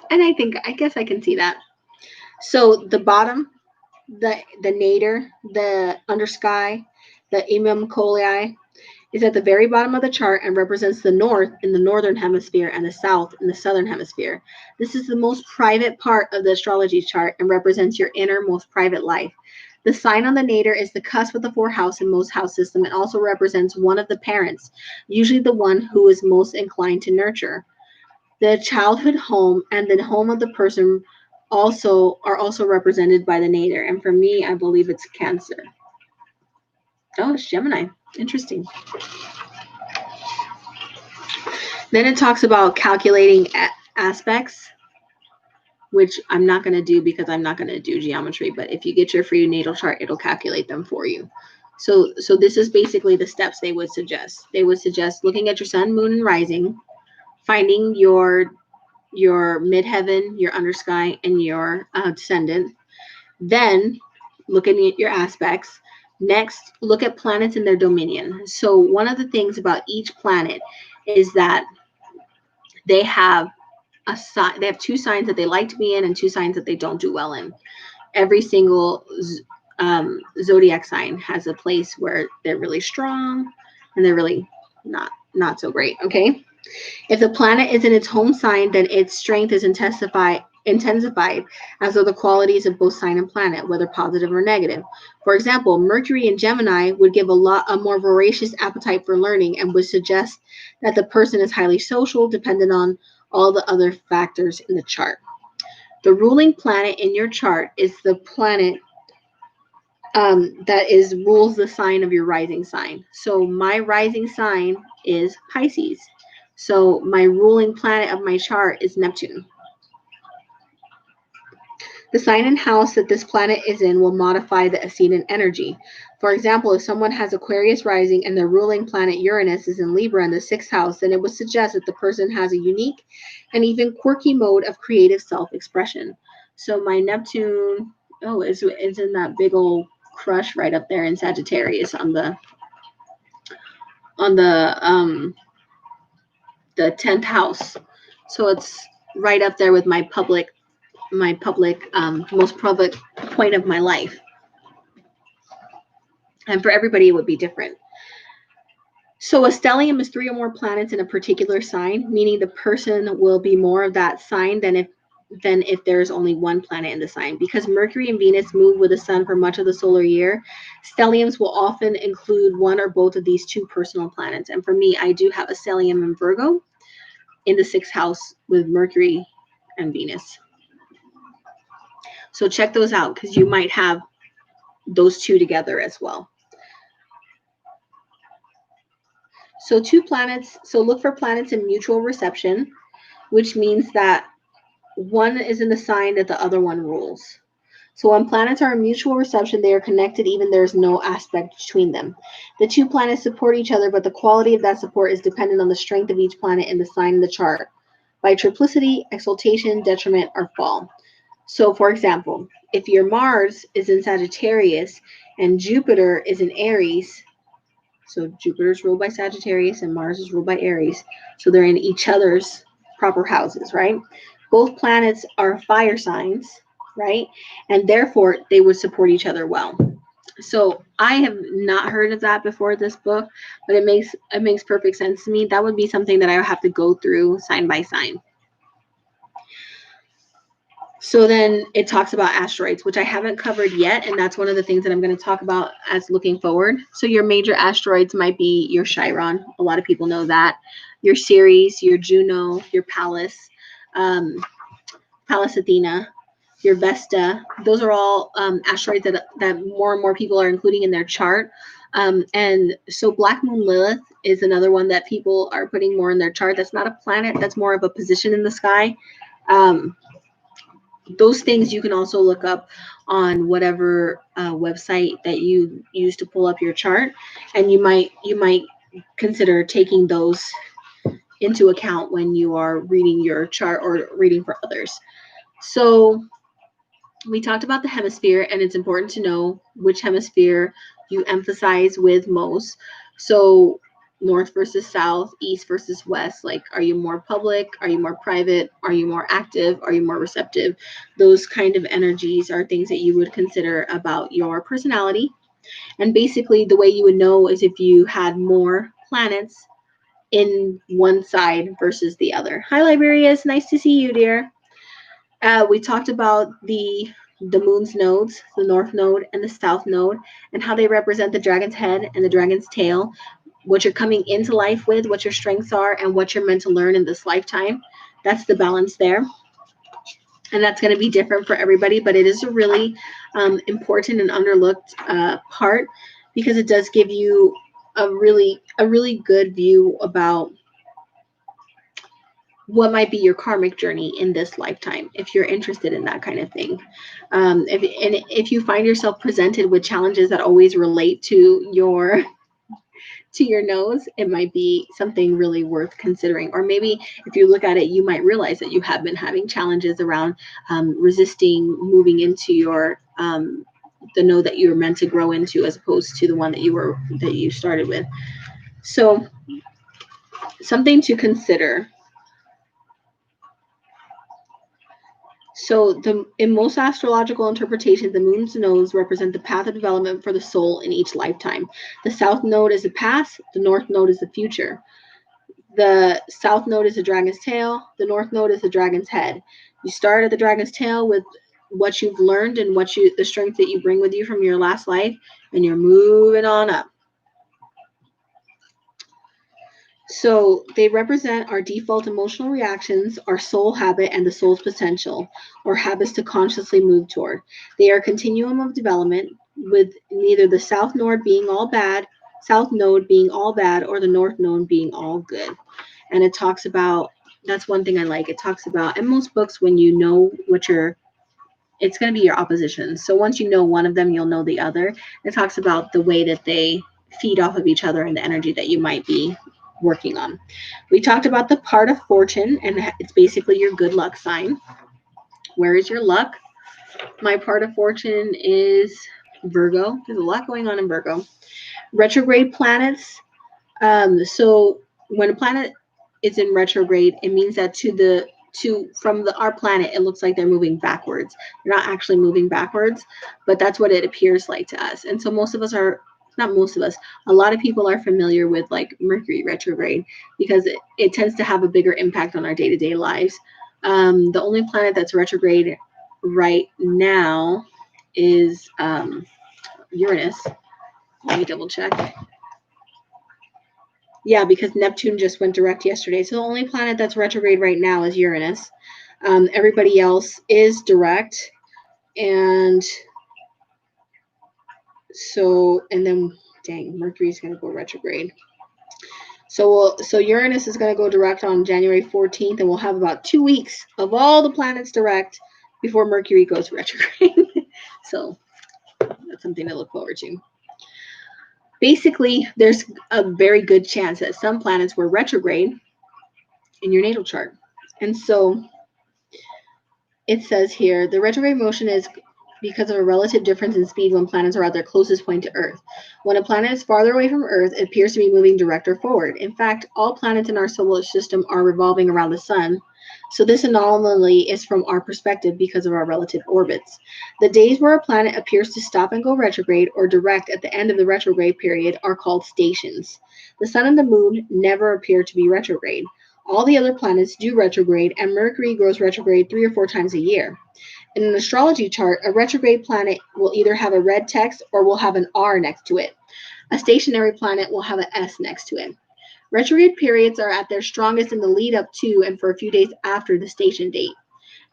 And I guess I can see that. So the bottom, the nadir, the undersky, the imam colii is at the very bottom of the chart and represents the north in the northern hemisphere and the south in the southern hemisphere. This is the most private part of the astrology chart and represents your inner, most private life. The sign on the nadir is the cusp of the 4th house in most house systems and also represents one of the parents, usually the one who is most inclined to nurture. The childhood home and the home of the person are also represented by the nadir. And for me, I believe it's Cancer. Oh, it's Gemini. Interesting. Then it talks about calculating aspects, which I'm not going to do because I'm not going to do geometry. But if you get your free natal chart, it'll calculate them for you. So this is basically the steps they would suggest. They would suggest looking at your sun, moon, and rising, finding your midheaven, your undersky, and your descendant. Then looking at your aspects. Next, look at planets in their dominion. So one of the things about each planet is that they have a sign. They have 2 signs that they like to be in and 2 signs that they don't do well in. Every single zodiac sign has a place where they're really strong and they're really not so great. Okay. If the planet is in its home sign, then its strength is intensified as are the qualities of both sign and planet, whether positive or negative. For example, Mercury in Gemini would give a more voracious appetite for learning and would suggest that the person is highly social, dependent on all the other factors in the chart. The ruling planet in your chart is the planet that rules the sign of your rising sign. So my rising sign is Pisces. So my ruling planet of my chart is Neptune. The sign and house that this planet is in will modify the ascendant energy. For example, if someone has Aquarius rising and their ruling planet Uranus is in Libra in the 6th house, then it would suggest that the person has a unique and even quirky mode of creative self-expression. So my Neptune, is in that big old crush right up there in Sagittarius on the 10th house. So it's right up there with my public most public point of my life. And for everybody, it would be different. So a stellium is 3 or more planets in a particular sign, meaning the person will be more of that sign than if there's only one planet in the sign. Because Mercury and Venus move with the sun for much of the solar year, stelliums will often include one or both of these 2 personal planets. And for me, I do have a stellium in Virgo in the 6th house with Mercury and Venus. So check those out because you might have those 2 together as well. So 2 planets, so look for planets in mutual reception, which means that one is in the sign that the other one rules. So when planets are in mutual reception, they are connected even there is no aspect between them. The 2 planets support each other, but the quality of that support is dependent on the strength of each planet in the sign of the chart by triplicity, exaltation, detriment, or fall. So for example, if your Mars is in Sagittarius and Jupiter is in Aries, so Jupiter is ruled by Sagittarius and Mars is ruled by Aries, so they're in each other's proper houses, right? Both planets are fire signs, right? And therefore, they would support each other well. So I have not heard of that before this book, but it makes perfect sense to me. That would be something that I would have to go through sign by sign. So then it talks about asteroids, which I haven't covered yet, and that's one of the things that I'm going to talk about as looking forward. So your major asteroids might be your Chiron. A lot of people know that. Your Ceres, your Juno, your Pallas, Pallas Athena, your Vesta. Those are all asteroids that more and more people are including in their chart. And so Black Moon Lilith is another one that people are putting more in their chart. That's not a planet. That's more of a position in the sky. Those things you can also look up on whatever website that you use to pull up your chart, and you might consider taking those into account when you are reading your chart or reading for others. So we talked about the hemisphere, and it's important to know which hemisphere you emphasize with most. So north versus south, east versus west, like are you more public, are you more private, are you more active, are you more receptive? Those kind of energies are things that you would consider about your personality. And basically the way you would know is if you had more planets in one side versus the other. Hi Liberius, nice to see you, dear. We talked about the moon's nodes, the north node and the south node, and how they represent the dragon's head and the dragon's tail, what you're coming into life with, what your strengths are, and what you're meant to learn in this lifetime. That's the balance there. And that's going to be different for everybody, but it is a really important and underlooked part because it does give you a really good view about what might be your karmic journey in this lifetime, if you're interested in that kind of thing. If you find yourself presented with challenges that always relate to your nose, it might be something really worth considering. Or maybe if you look at it, you might realize that you have been having challenges around resisting moving into your the node that you were meant to grow into, as opposed to the one that you started with. So something to consider. So in most astrological interpretations, the moon's nodes represent the path of development for the soul in each lifetime. The south node is the past, the north node is the future. The south node is the dragon's tail, the north node is the dragon's head. You start at the dragon's tail with what you've learned and the strength that you bring with you from your last life, and you're moving on up. So they represent our default emotional reactions, our soul habit, and the soul's potential, or habits to consciously move toward. They are a continuum of development, with neither the south node being all bad, or the north node being all good. And it talks about, that's one thing I like. It talks about, in most books, when you know what your it's going to be your opposition. So once you know one of them, you'll know the other. It talks about the way that they feed off of each other and the energy that you might be working on. We talked about the part of fortune, and it's basically your good luck sign. Where is your luck? My part of fortune is Virgo. There's a lot going on in Virgo. Retrograde planets. So when a planet is in retrograde, it means that our planet, it looks like they're moving backwards. They're not actually moving backwards, but that's what it appears like to us. And so a lot of people are familiar with like Mercury retrograde because it tends to have a bigger impact on our day-to-day lives. The only planet that's retrograde right now is Uranus. Let me double check. Yeah, because Neptune just went direct yesterday. So the only planet that's retrograde right now is Uranus. Everybody else is direct. And then, dang, Mercury's going to go retrograde. So Uranus is going to go direct on January 14th, and we'll have about 2 weeks of all the planets direct before Mercury goes retrograde. So that's something to look forward to. Basically, there's a very good chance that some planets were retrograde in your natal chart. And so it says here, the retrograde motion is because of a relative difference in speed when planets are at their closest point to Earth. When a planet is farther away from Earth, it appears to be moving direct or forward. In fact, all planets in our solar system are revolving around the sun. So this anomaly is from our perspective because of our relative orbits. The days where a planet appears to stop and go retrograde or direct at the end of the retrograde period are called stations. The sun and the moon never appear to be retrograde. All the other planets do retrograde, and Mercury goes retrograde 3 or 4 times a year. In an astrology chart, a retrograde planet will either have a red text or will have an R next to it. A stationary planet will have an S next to it. Retrograde periods are at their strongest in the lead up to and for a few days after the station date.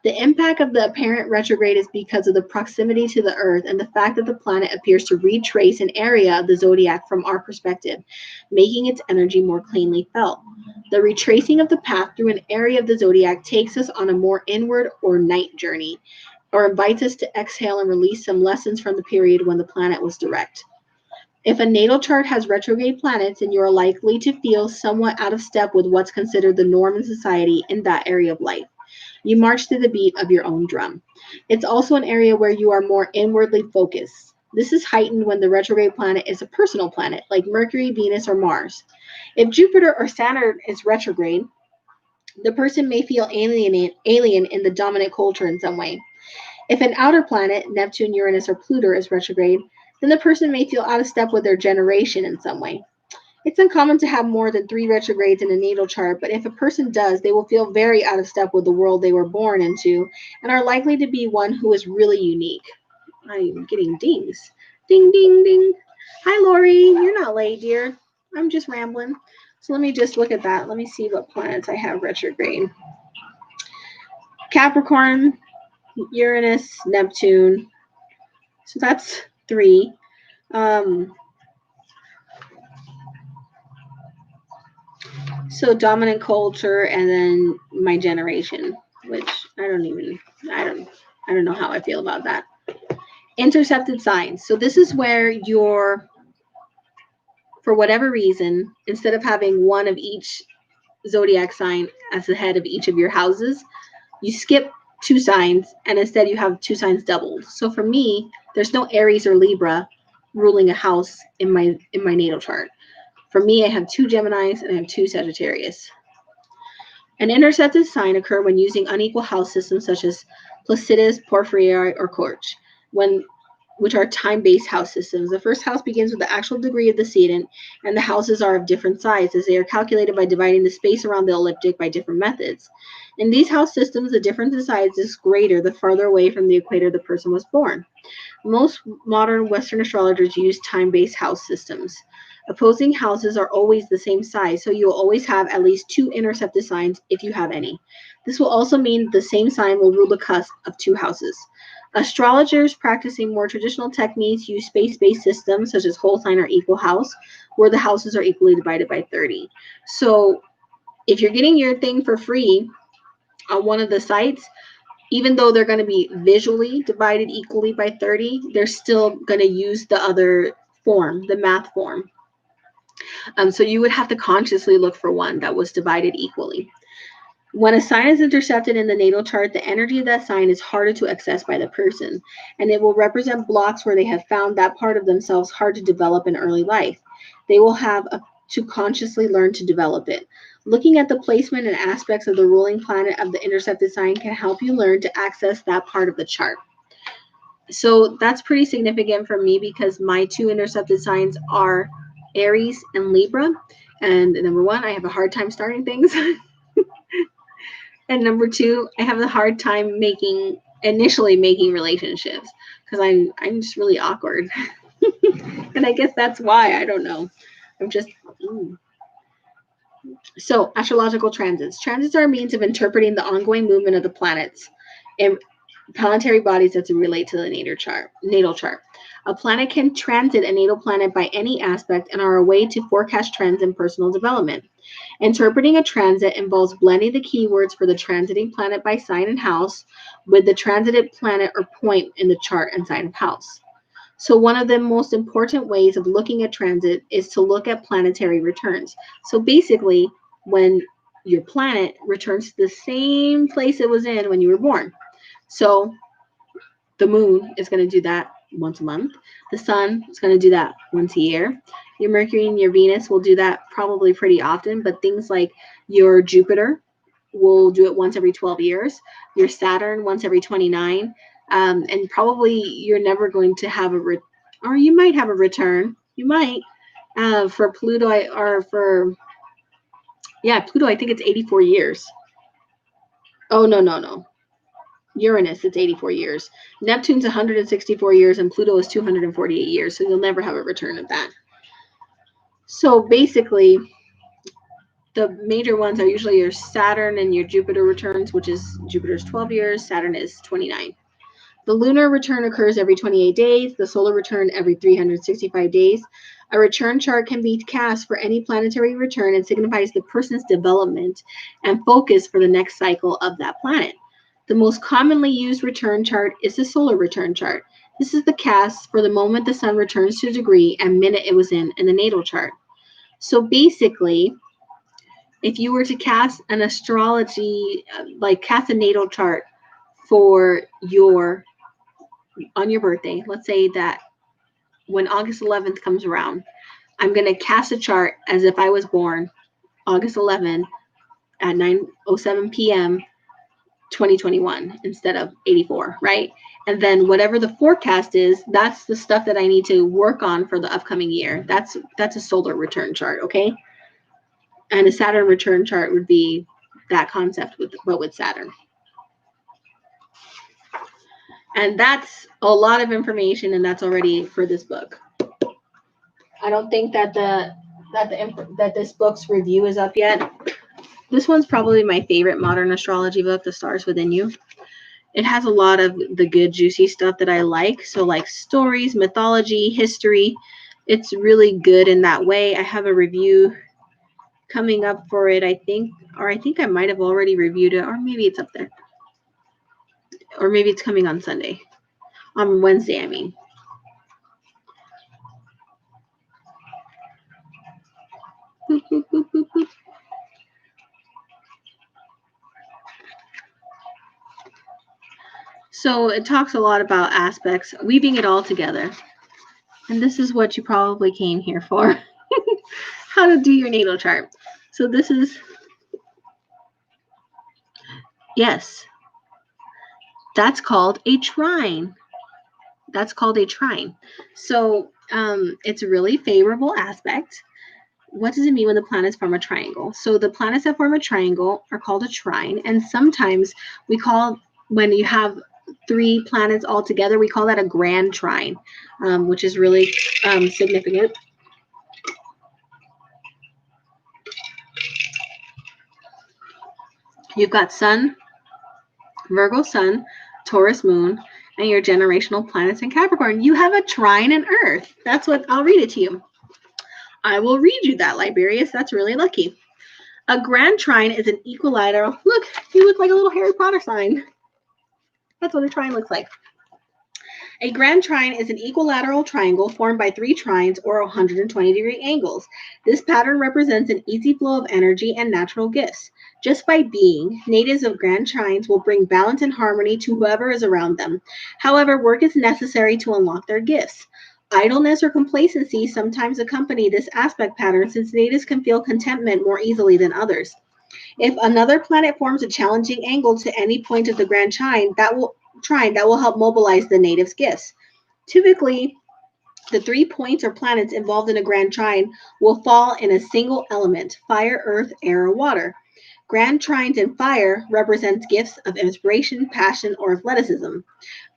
The impact of the apparent retrograde is because of the proximity to the Earth and the fact that the planet appears to retrace an area of the zodiac from our perspective, making its energy more cleanly felt. The retracing of the path through an area of the zodiac takes us on a more inward or night journey, or invites us to exhale and release some lessons from the period when the planet was direct. If a natal chart has retrograde planets, then you are likely to feel somewhat out of step with what's considered the norm in society in that area of life. You march to the beat of your own drum. It's also an area where you are more inwardly focused. This is heightened when the retrograde planet is a personal planet, like Mercury, Venus, or Mars. If Jupiter or Saturn is retrograde, the person may feel alien in the dominant culture in some way. If an outer planet, Neptune, Uranus, or Pluto, is retrograde, then the person may feel out of step with their generation in some way. It's uncommon to have more than 3 retrogrades in a natal chart, but if a person does, they will feel very out of step with the world they were born into and are likely to be one who is really unique. I'm getting dings. Ding, ding, ding. Hi, Lori. You're not late, dear. I'm just rambling. So let me just look at that. Let me see what planets I have retrograde. Capricorn, Uranus, Neptune. So that's 3. So dominant culture and then my generation, which I don't know how I feel about that. Intercepted signs. So this is where for whatever reason, instead of having one of each zodiac sign as the head of each of your houses, you skip 2 signs and instead you have 2 signs doubled. So for me, there's no Aries or Libra ruling a house in my natal chart. For me, I have 2 Geminis and I have 2 Sagittarius. An intercepted sign occurs when using unequal house systems such as Placidus, Porphyry, or Korch, which are time-based house systems. The first house begins with the actual degree of the sedent, and the houses are of different sizes. They are calculated by dividing the space around the ecliptic by different methods. In these house systems, the difference in size is greater the farther away from the equator the person was born. Most modern Western astrologers use time-based house systems. Opposing houses are always the same size, so you will always have at least 2 intercepted signs if you have any. This will also mean the same sign will rule the cusp of 2 houses. Astrologers practicing more traditional techniques use space-based systems such as whole sign or equal house, where the houses are equally divided by 30. So if you're getting your thing for free on one of the sites, even though they're going to be visually divided equally by 30, they're still going to use the other form, the math form. So you would have to consciously look for one that was divided equally. When a sign is intercepted in the natal chart, the energy of that sign is harder to access by the person, and it will represent blocks where they have found that part of themselves hard to develop in early life. They will have to consciously learn to develop it. Looking at the placement and aspects of the ruling planet of the intercepted sign can help you learn to access that part of the chart. So that's pretty significant for me because my two intercepted signs are Aries and Libra. And number one, I have a hard time starting things. And number two, I have a hard time initially making relationships because I'm just really awkward. And I guess that's why, I don't know. I'm just So, astrological transits. Transits are a means of interpreting the ongoing movement of the planets and planetary bodies that relate to the natal chart. A planet can transit a natal planet by any aspect and are a way to forecast trends in personal development. Interpreting a transit involves blending the keywords for the transiting planet by sign and house with the transited planet or point in the chart and sign of house. So one of the most important ways of looking at transit is to look at planetary returns. So basically, when your planet returns to the same place it was in when you were born. So the moon is going to do that once a month. The sun is going to do that once a year. Your Mercury and your Venus will do that probably pretty often, but things like your Jupiter will do it once every 12 years, your Saturn once every 29, and probably you're never going to have or you might have a return. You might for Pluto Pluto, I think it's 84 years. Oh, no. Uranus, it's 84 years. Neptune's 164 years, and Pluto is 248 years, so you'll never have a return of that. So basically, the major ones are usually your Saturn and your Jupiter returns, which is Jupiter's 12 years, Saturn is 29. The lunar return occurs every 28 days, the solar return every 365 days. A return chart can be cast for any planetary return and signifies the person's development and focus for the next cycle of that planet. The most commonly used return chart is the solar return chart. This is the cast for the moment the sun returns to a degree and minute it was in the natal chart. So basically, if you were to cast an astrology, cast a natal chart for on your birthday, let's say that when August 11th comes around, I'm going to cast a chart as if I was born August 11th at 9:07 p.m. 2021 instead of 84, right? And then whatever the forecast is, that's the stuff that I need to work on for the upcoming year. That's a solar return chart, okay? And a Saturn return chart would be that concept, but with Saturn. And that's a lot of information, and that's already for this book. I don't think that this book's review is up yet. This one's probably my favorite modern astrology book, The Stars Within You. It has a lot of the good, juicy stuff that I like. So like stories, mythology, history. It's really good in that way. I have a review coming up for it, I think I might have already reviewed it, or maybe it's up there. Or maybe it's coming on Sunday. On Wednesday, I mean. Boop, boop, boop, boop, boop. So it talks a lot about aspects, weaving it all together. And this is what you probably came here for. How to do your natal chart. So this is, yes, that's called a trine. So it's a really favorable aspect. What does it mean when the planets form a triangle? So the planets that form a triangle are called a trine. And sometimes when you have 3 planets all together, we call that a grand trine, which is really significant. You've got Sun, Virgo Sun, Taurus Moon, and your generational planets in Capricorn. You have a trine in Earth. That's what I'll read it to you. I will read you that, Liberius. That's really lucky. A grand trine is an equilateral. Look, you look like a little Harry Potter sign. That's what a trine looks like. A grand trine is an equilateral triangle formed by 3 trines or 120-degree angles. This pattern represents an easy flow of energy and natural gifts. Just by being, natives of grand trines will bring balance and harmony to whoever is around them. However, work is necessary to unlock their gifts. Idleness or complacency sometimes accompany this aspect pattern, since natives can feel contentment more easily than others. If another planet forms a challenging angle to any point of the grand trine, that will help mobilize the native's gifts. Typically, the 3 points or planets involved in a grand trine will fall in a single element: fire, earth, air, or water. Grand trines in fire represent gifts of inspiration, passion, or athleticism.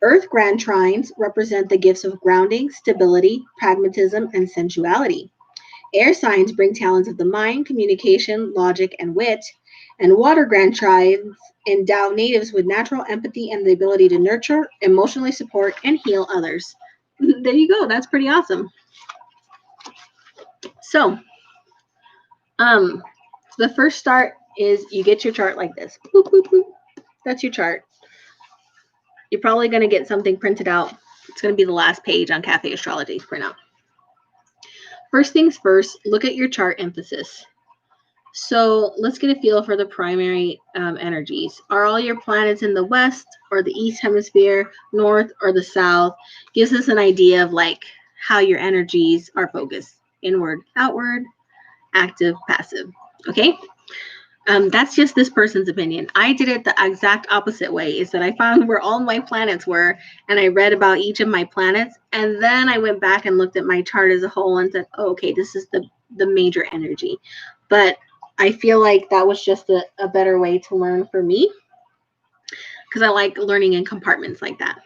Earth grand trines represent the gifts of grounding, stability, pragmatism, and sensuality. Air signs bring talents of the mind, communication, logic, and wit. And water grand trines endow natives with natural empathy and the ability to nurture, emotionally support, and heal others. There you go. That's pretty awesome. So, the first start is you get your chart like this. Boop, boop, boop. That's your chart. You're probably going to get something printed out. It's going to be the last page on Cafe Astrology printout. First things first, look at your chart emphasis. So let's get a feel for the primary energies. Are all your planets in the west or the east hemisphere, north or the south? Gives us an idea of like how your energies are focused: inward, outward, active, passive. Okay. That's just this person's opinion. I did it the exact opposite way, is that I found where all my planets were, and I read about each of my planets, and then I went back and looked at my chart as a whole and said, oh, okay, this is the major energy. But I feel like that was just a better way to learn for me, because I like learning in compartments like that.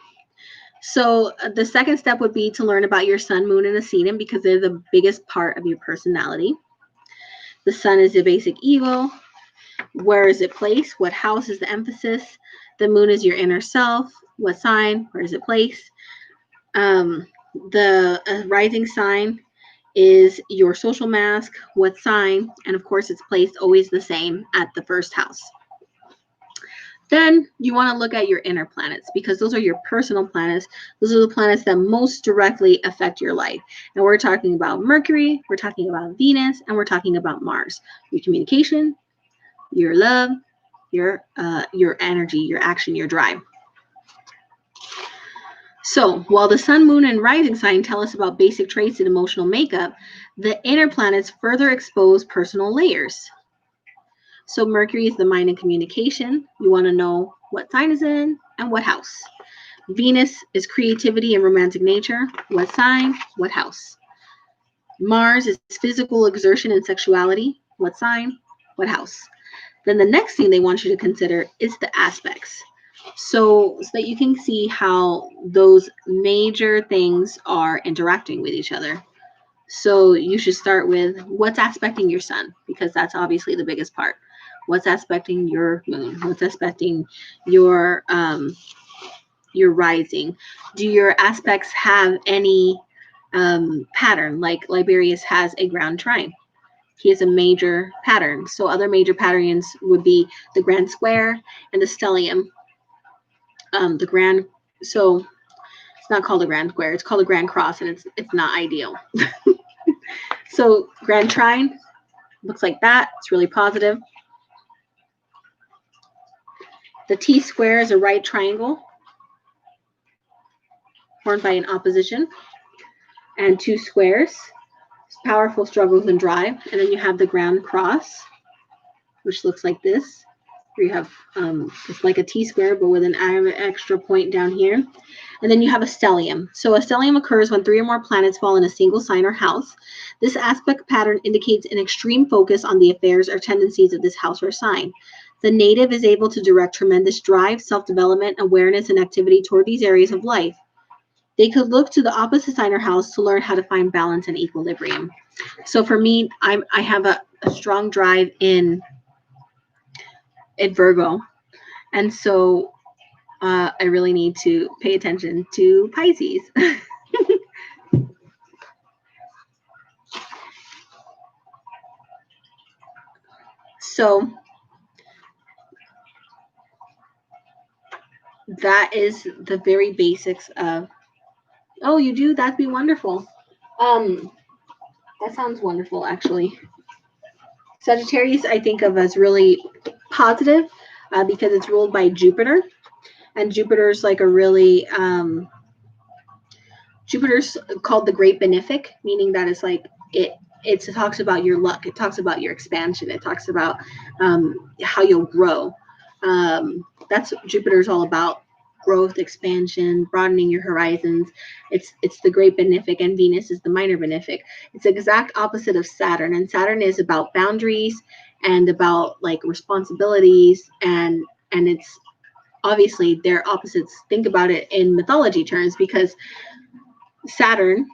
So the second step would be to learn about your sun, moon, and ascendant, because they're the biggest part of your personality. The sun is the basic ego. Where is it placed? What house is the emphasis? The moon is your inner self. What sign? Where is it placed? The rising sign is your social mask. What sign? And of course, it's placed always the same at the first house. Then you want to look at your inner planets, because those are your personal planets. Those are the planets that most directly affect your life. And we're talking about Mercury, we're talking about Venus, and we're talking about Mars. Your communication, your love, your energy, your action, your drive. So while the sun, moon, and rising sign tell us about basic traits and emotional makeup, the inner planets further expose personal layers. So Mercury is the mind and communication. You want to know what sign is in and what house. Venus is creativity and romantic nature. What sign? What house? Mars is physical exertion and sexuality. What sign? What house? Then the next thing they want you to consider is the aspects. So that you can see how those major things are interacting with each other. So you should start with what's aspecting your sun, because that's obviously the biggest part. What's aspecting your moon? What's aspecting your rising? Do your aspects have any pattern? Like Liberius has a ground trine. He has a major pattern. So other major patterns would be the grand square and the stellium. So it's not called a grand square. It's called a grand cross, and it's not ideal. So grand trine looks like that. It's really positive. The T square is a right triangle formed by an opposition and 2 squares. Powerful struggles and drive. And then you have the grand cross, which looks like this. Where you have it's like a T square, but with an extra point down here. And then you have a stellium. So a stellium occurs when 3 or more planets fall in a single sign or house. This aspect pattern indicates an extreme focus on the affairs or tendencies of this house or sign. The native is able to direct tremendous drive, self-development, awareness, and activity toward these areas of life. They could look to the opposite sign or house to learn how to find balance and equilibrium. So for me, I have a strong drive in Virgo. And so I really need to pay attention to Pisces. So that is the very basics of, oh, you do? That'd be wonderful. That sounds wonderful, actually. Sagittarius, I think of as really positive because it's ruled by Jupiter. And Jupiter's like a really, Jupiter's called the Great Benefic, meaning that it's like, it talks about your luck. It talks about your expansion. It talks about how you'll grow. That's what Jupiter's all about. Growth, expansion, broadening your horizons. It's the Great Benefic, and Venus is the Minor Benefic. It's the exact opposite of Saturn, and Saturn is about boundaries and about like responsibilities, and it's obviously they're opposites. Think about it in mythology terms, because Saturn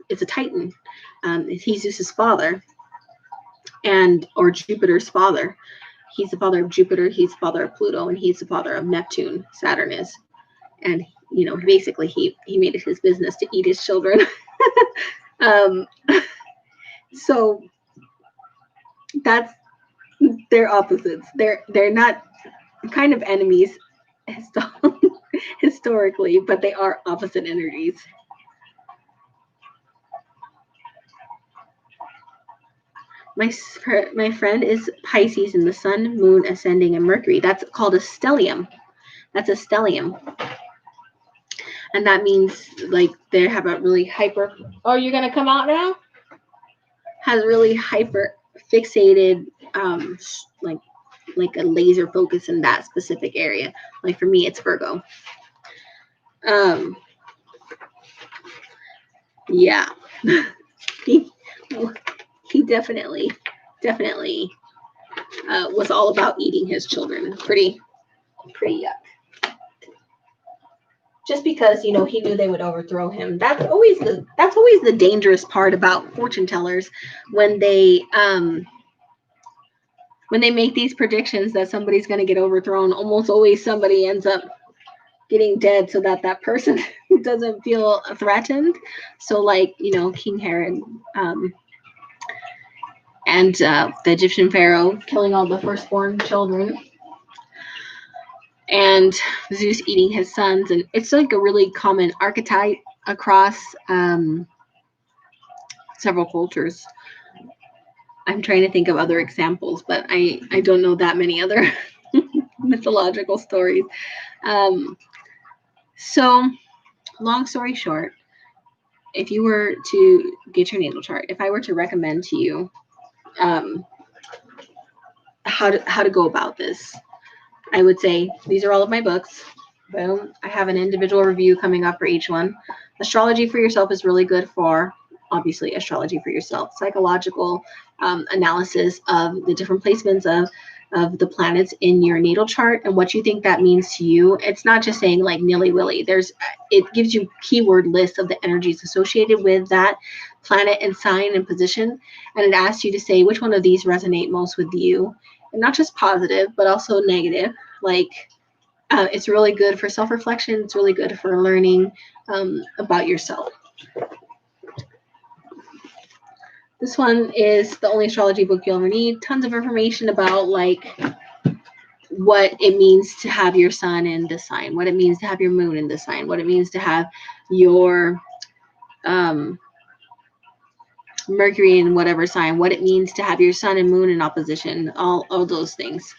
is a Titan. He's Zeus's father, or Jupiter's father. He's the father of Jupiter, he's the father of Pluto, and he's the father of Neptune, Saturn is. And, basically he made it his business to eat his children. So they're opposites. They're not kind of enemies historically, but they are opposite energies. My friend is Pisces in the Sun, Moon, Ascending, and Mercury. That's called a stellium. That's a stellium. And that means like they have a really hyper. Oh, you're gonna come out now? Has really hyper fixated, like a laser focus in that specific area. Like for me, it's Virgo. Yeah. He definitely was all about eating his children. Pretty yuck. Just because he knew they would overthrow him. That's always the dangerous part about fortune tellers, when they make these predictions that somebody's going to get overthrown. Almost always somebody ends up getting dead, so that person doesn't feel threatened. So like King Herod. And the Egyptian pharaoh killing all the firstborn children, and Zeus eating his sons. And it's like a really common archetype across several cultures. I'm trying to think of other examples, but I don't know that many other mythological stories. So long story short, if you were to get your natal chart, if I were to recommend to you how to go about this, I would say these are all of my books. Boom. I have an individual review coming up for each one. Astrology for Yourself is really good for, obviously, astrology for yourself. Psychological analysis of the different placements of the planets in your natal chart and what you think that means to you. It's not just saying like nilly-willy. It gives you keyword lists of the energies associated with that planet and sign and position, and it asks you to say which one of these resonate most with you, and not just positive but also negative. Like it's really good for self-reflection. It's really good for learning about yourself. This one is the only astrology book you'll ever need. Tons of information about like what it means to have your sun in this sign, what it means to have your moon in this sign, what it means to have your Mercury in whatever sign, what it means to have your sun and moon in opposition, all those things.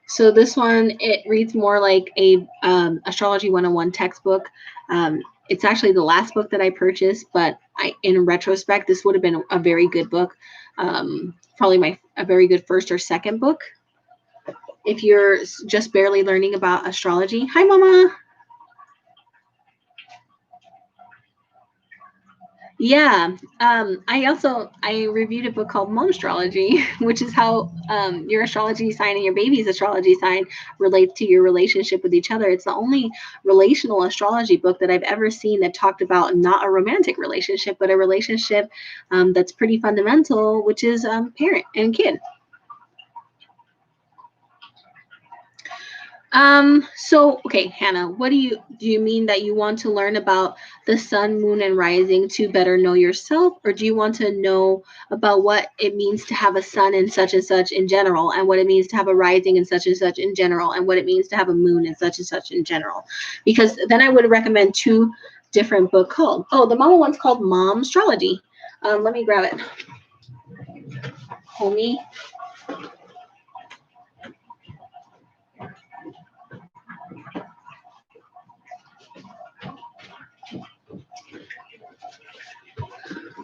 So this one, it reads more like a Astrology 101 textbook. It's actually the last book that I purchased, but in retrospect, this would have been a very good book. Probably a very good first or second book. If you're just barely learning about astrology. Hi, Mama. Yeah. I reviewed a book called Mom Astrology, which is how your astrology sign and your baby's astrology sign relates to your relationship with each other. It's the only relational astrology book that I've ever seen that talked about not a romantic relationship, but a relationship that's pretty fundamental, which is parent and kid. So okay, Hannah, what do you mean that you want to learn about the sun, moon, and rising to better know yourself, or do you want to know about what it means to have a sun and such in general, and what it means to have a rising and such in general, and what it means to have a moon and such in general? Because then I would recommend two different book called. Oh, the mama one's called Mom Astrology. Let me grab it. Homie.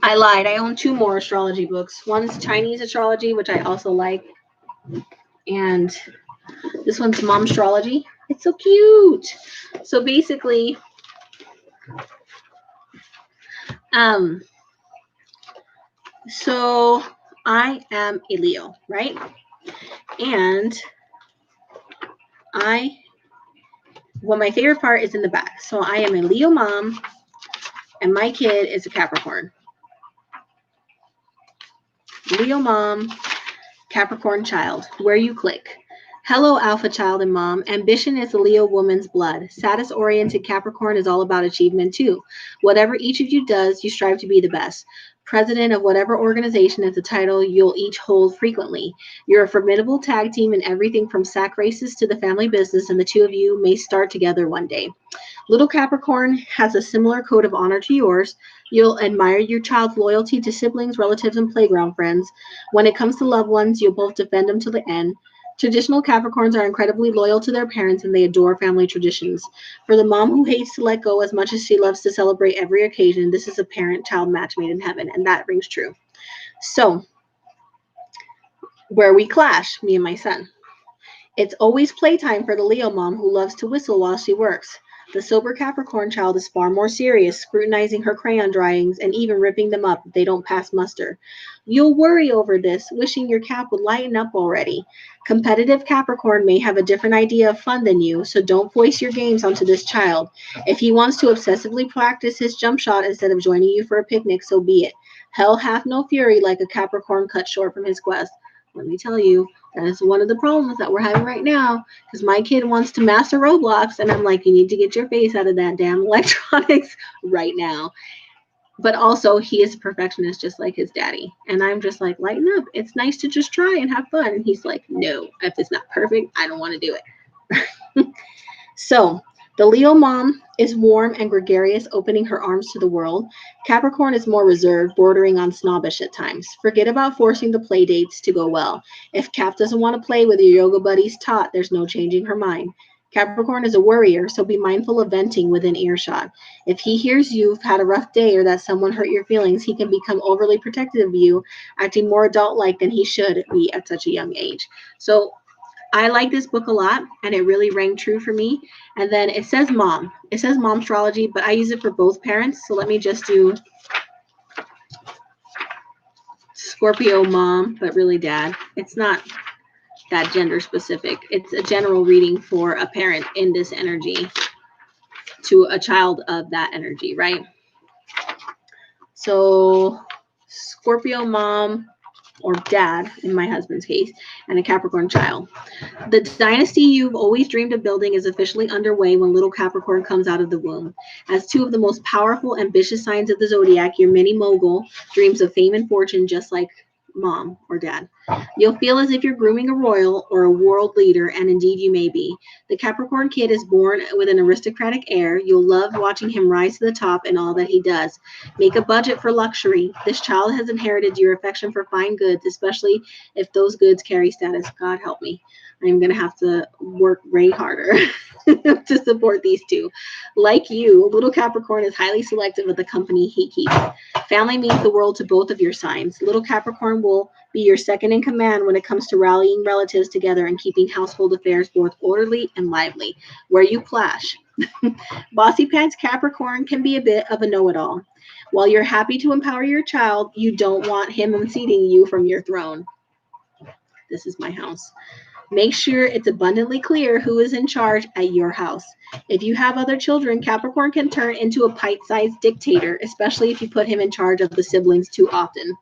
I lied. I own two more astrology books. One's Chinese astrology, which I also like, and this one's Mom Astrology. It's so cute. So basically, so I am a Leo, right? And my favorite part is in the back. So I am a Leo mom, and my kid is a Capricorn. Leo mom, Capricorn child. Where you click. Hello, Alpha child and mom. Ambition is the Leo woman's blood. Status-oriented Capricorn is all about achievement too. Whatever each of you does, you strive to be the best. President of whatever organization is the title you'll each hold frequently. You're a formidable tag team in everything from sack races to the family business, and the two of you may start together one day. Little Capricorn has a similar code of honor to yours. You'll admire your child's loyalty to siblings, relatives, and playground friends. When it comes to loved ones, you'll both defend them to the end. Traditional Capricorns are incredibly loyal to their parents and they adore family traditions. For the mom who hates to let go as much as she loves to celebrate every occasion, this is a parent-child match made in heaven, and that rings true. So, where we clash, me and my son. It's always playtime for the Leo mom who loves to whistle while she works. The sober Capricorn child is far more serious, scrutinizing her crayon drawings and even ripping them up if they don't pass muster. You'll worry over this, wishing your cap would lighten up already. Competitive Capricorn may have a different idea of fun than you, so don't voice your games onto this child. If he wants to obsessively practice his jump shot instead of joining you for a picnic, so be it. Hell hath no fury like a Capricorn cut short from his quest. Let me tell you, that is one of the problems that we're having right now, because my kid wants to master Roblox, and I'm like, you need to get your face out of that damn electronics right now. But also, he is a perfectionist just like his daddy. And I'm just like, lighten up. It's nice to just try and have fun. And he's like, no, if it's not perfect, I don't want to do it. So, the Leo mom is warm and gregarious, opening her arms to the world. Capricorn is more reserved, bordering on snobbish at times. Forget about forcing the play dates to go well. If Cap doesn't want to play with your yoga buddies tot, there's no changing her mind. Capricorn is a worrier, so be mindful of venting within earshot. If he hears you've had a rough day or that someone hurt your feelings, he can become overly protective of you, acting more adult-like than he should be at such a young age. So I like this book a lot, and it really rang true for me. And then it says mom. It says mom astrology, but I use it for both parents. So let me just do Scorpio mom, but really dad. It's not that gender specific. It's a general reading for a parent in this energy to a child of that energy, right? So Scorpio mom, or dad in my husband's case, and a Capricorn child. The dynasty you've always dreamed of building is officially underway when little Capricorn comes out of the womb. As two of the most powerful, ambitious signs of the zodiac, your mini mogul dreams of fame and fortune just like mom or dad. You'll feel as if you're grooming a royal or a world leader, and indeed you may be. The Capricorn kid is born with an aristocratic air. You'll love watching him rise to the top in all that he does. Make a budget for luxury. This child has inherited your affection for fine goods, especially if those goods carry status. God help me. I'm going to have to work way harder to support these two. Like you, little Capricorn is highly selective of the company he keeps. Family means the world to both of your signs. Little Capricorn will be your second in command when it comes to rallying relatives together and keeping household affairs both orderly and lively. Where you clash. Bossy Pants Capricorn can be a bit of a know-it-all. While you're happy to empower your child, you don't want him unseating you from your throne. This is my house. Make sure it's abundantly clear who is in charge at your house. If you have other children, Capricorn can turn into a pint-sized dictator, especially if you put him in charge of the siblings too often.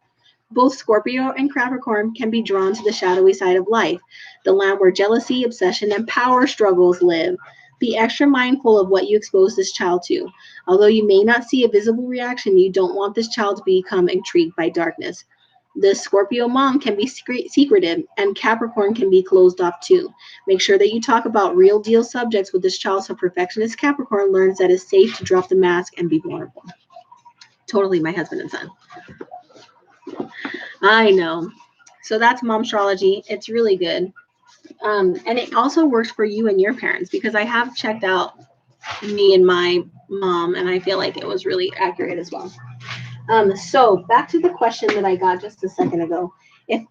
Both Scorpio and Capricorn can be drawn to the shadowy side of life, the land where jealousy, obsession, and power struggles live. Be extra mindful of what you expose this child to. Although you may not see a visible reaction, you don't want this child to become intrigued by darkness. The Scorpio mom can be secretive, and Capricorn can be closed off too. Make sure that you talk about real deal subjects with this child so perfectionist Capricorn learns that it's safe to drop the mask and be vulnerable. Totally my husband and son. I know. So that's Momstrology. It's really good. And it also works for you and your parents, because I have checked out me and my mom, and I feel like it was really accurate as well. So back to the question that I got just a second ago. If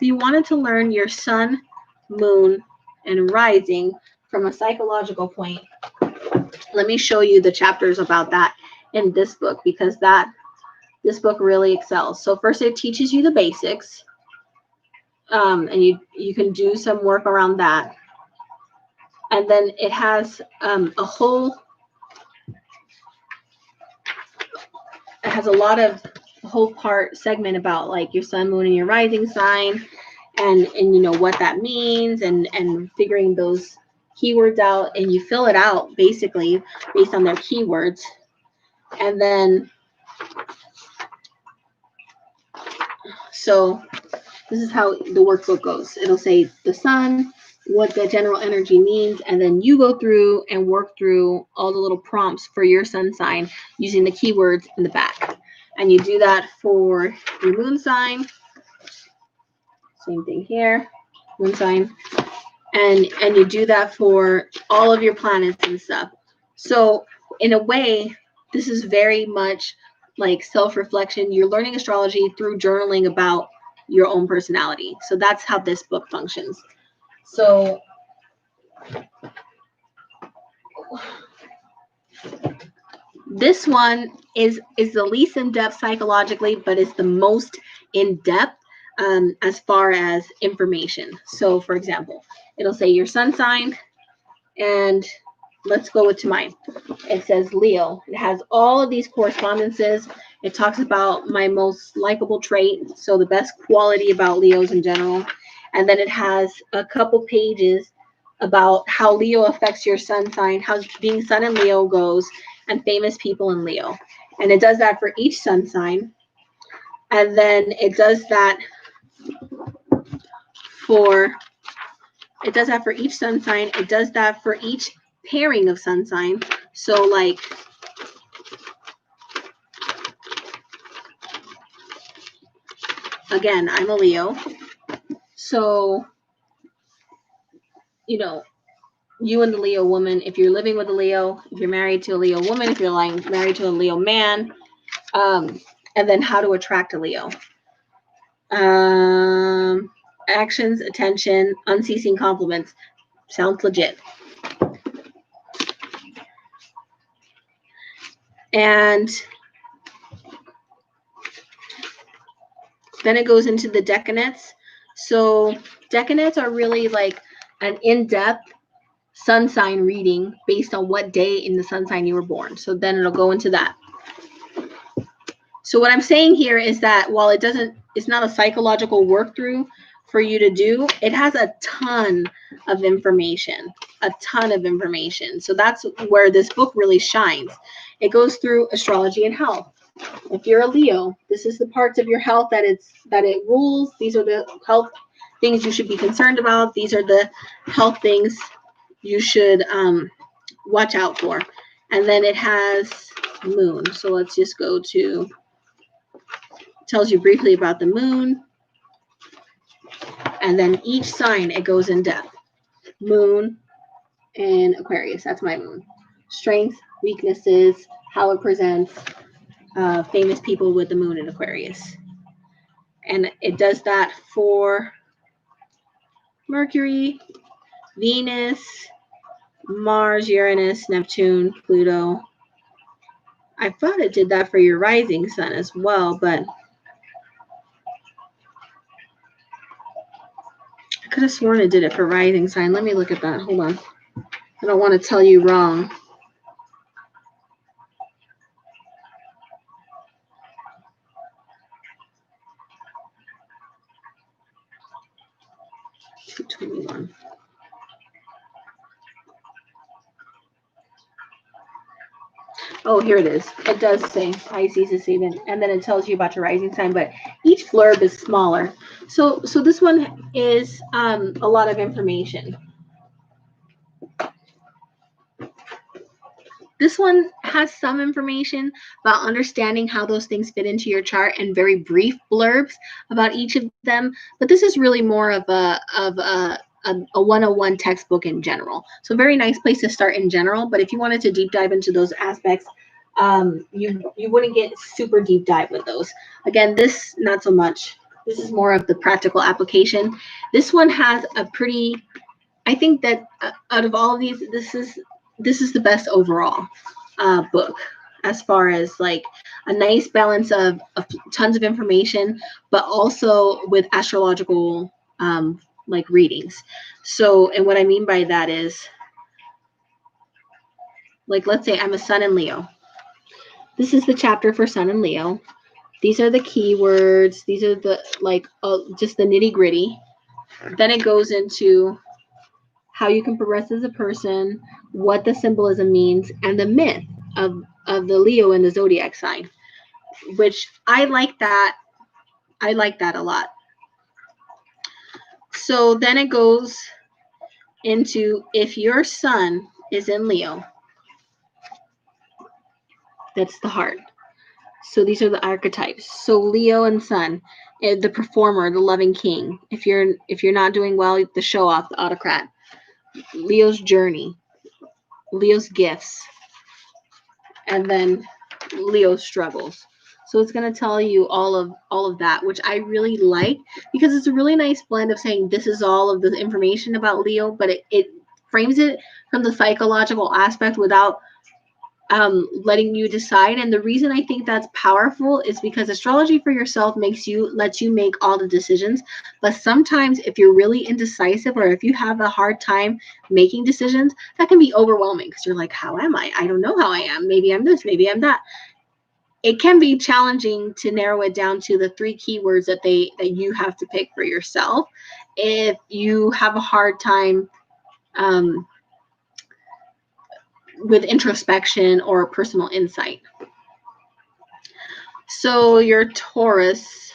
you wanted to learn your sun, moon, and rising from a psychological point, let me show you the chapters about that in this book, because this book really excels. So first it teaches you the basics, and you can do some work around that. And then it has a whole segment about like your sun, moon, and your rising sign, and you know what that means, and figuring those keywords out, and you fill it out basically based on their keywords. And then so this is how the workbook goes. It'll say the sun, what the general energy means, and then you go through and work through all the little prompts for your sun sign using the keywords in the back. And you do that for your moon sign. Same thing here, moon sign. And you do that for all of your planets and stuff. So in a way, this is very much like self-reflection. You're learning astrology through journaling about your own personality. So that's how this book functions. So this one is the least in-depth psychologically, but it's the most in-depth as far as information. So for example, it'll say your sun sign, and let's go to mine. It says Leo. It has all of these correspondences. It talks about my most likable trait, so the best quality about Leos in general. And then it has a couple pages about how Leo affects your sun sign, how being sun in Leo goes, and famous people in Leo. And it does that for each sun sign. And then it does that for each sun sign. It does that for each pairing of sun sign. So like again, I'm a Leo. So, you know, you and the Leo woman, if you're living with a Leo, if you're married to a Leo woman, if you're married to a Leo man, and then how to attract a Leo. Actions, attention, unceasing compliments. Sounds legit. And then it goes into the decanates. So decanates are really like an in-depth sun sign reading based on what day in the sun sign you were born. So then it'll go into that. So what I'm saying here is that while it's not a psychological work through for you to do, it has a ton of information. So that's where this book really shines. It goes through astrology and health. If you're a Leo, this is the parts of your health that it rules. These are the health things you should be concerned about. These are the health things you should watch out for. And then it has moon. So let's just go to, tells you briefly about the moon. And then each sign, it goes in depth. Moon in Aquarius, that's my moon. Strengths, weaknesses, how it presents, famous people with the moon in Aquarius. And it does that for Mercury, Venus, Mars, Uranus, Neptune, Pluto. I thought it did that for your rising sun as well, but I could have sworn it did it for rising sign. Let me look at that. Hold on. I don't want to tell you wrong. 21. Oh, here it is. It does say Pisces, Ascendant, and then it tells you about your rising sign, but each blurb is smaller. So this one is a lot of information. This one has some information about understanding how those things fit into your chart and very brief blurbs about each of them. But this is really more of a 101 textbook in general. So very nice place to start in general. But if you wanted to deep dive into those aspects, you wouldn't get super deep dive with those. Again, this not so much. This is more of the practical application. This one has a pretty, I think that out of all of these, this is the best overall book, as far as like a nice balance of tons of information, but also with astrological like readings. So, and what I mean by that is, like, let's say I'm a Sun in Leo. This is the chapter for Sun in Leo. These are the keywords. These are the like just the nitty gritty. Then it goes into how you can progress as a person, what the symbolism means, and the myth of the Leo and the Zodiac sign, which I like that. I like that a lot. So then it goes into if your sun is in Leo, that's the heart. So these are the archetypes. So Leo and Sun, the performer, the loving king. If you're not doing well, the show off, the autocrat. Leo's journey, Leo's gifts, and then Leo's struggles. So it's going to tell you all of that, which I really like because it's a really nice blend of saying this is all of the information about Leo, but it frames it from the psychological aspect without letting you decide. And the reason I think that's powerful is because astrology for yourself lets you make all the decisions. But sometimes if you're really indecisive or if you have a hard time making decisions, that can be overwhelming because you're like, how am I? I don't know how I am. Maybe I'm this, maybe I'm that. It can be challenging to narrow it down to the 3 keywords that you have to pick for yourself if you have a hard time with introspection or personal insight. So your Taurus,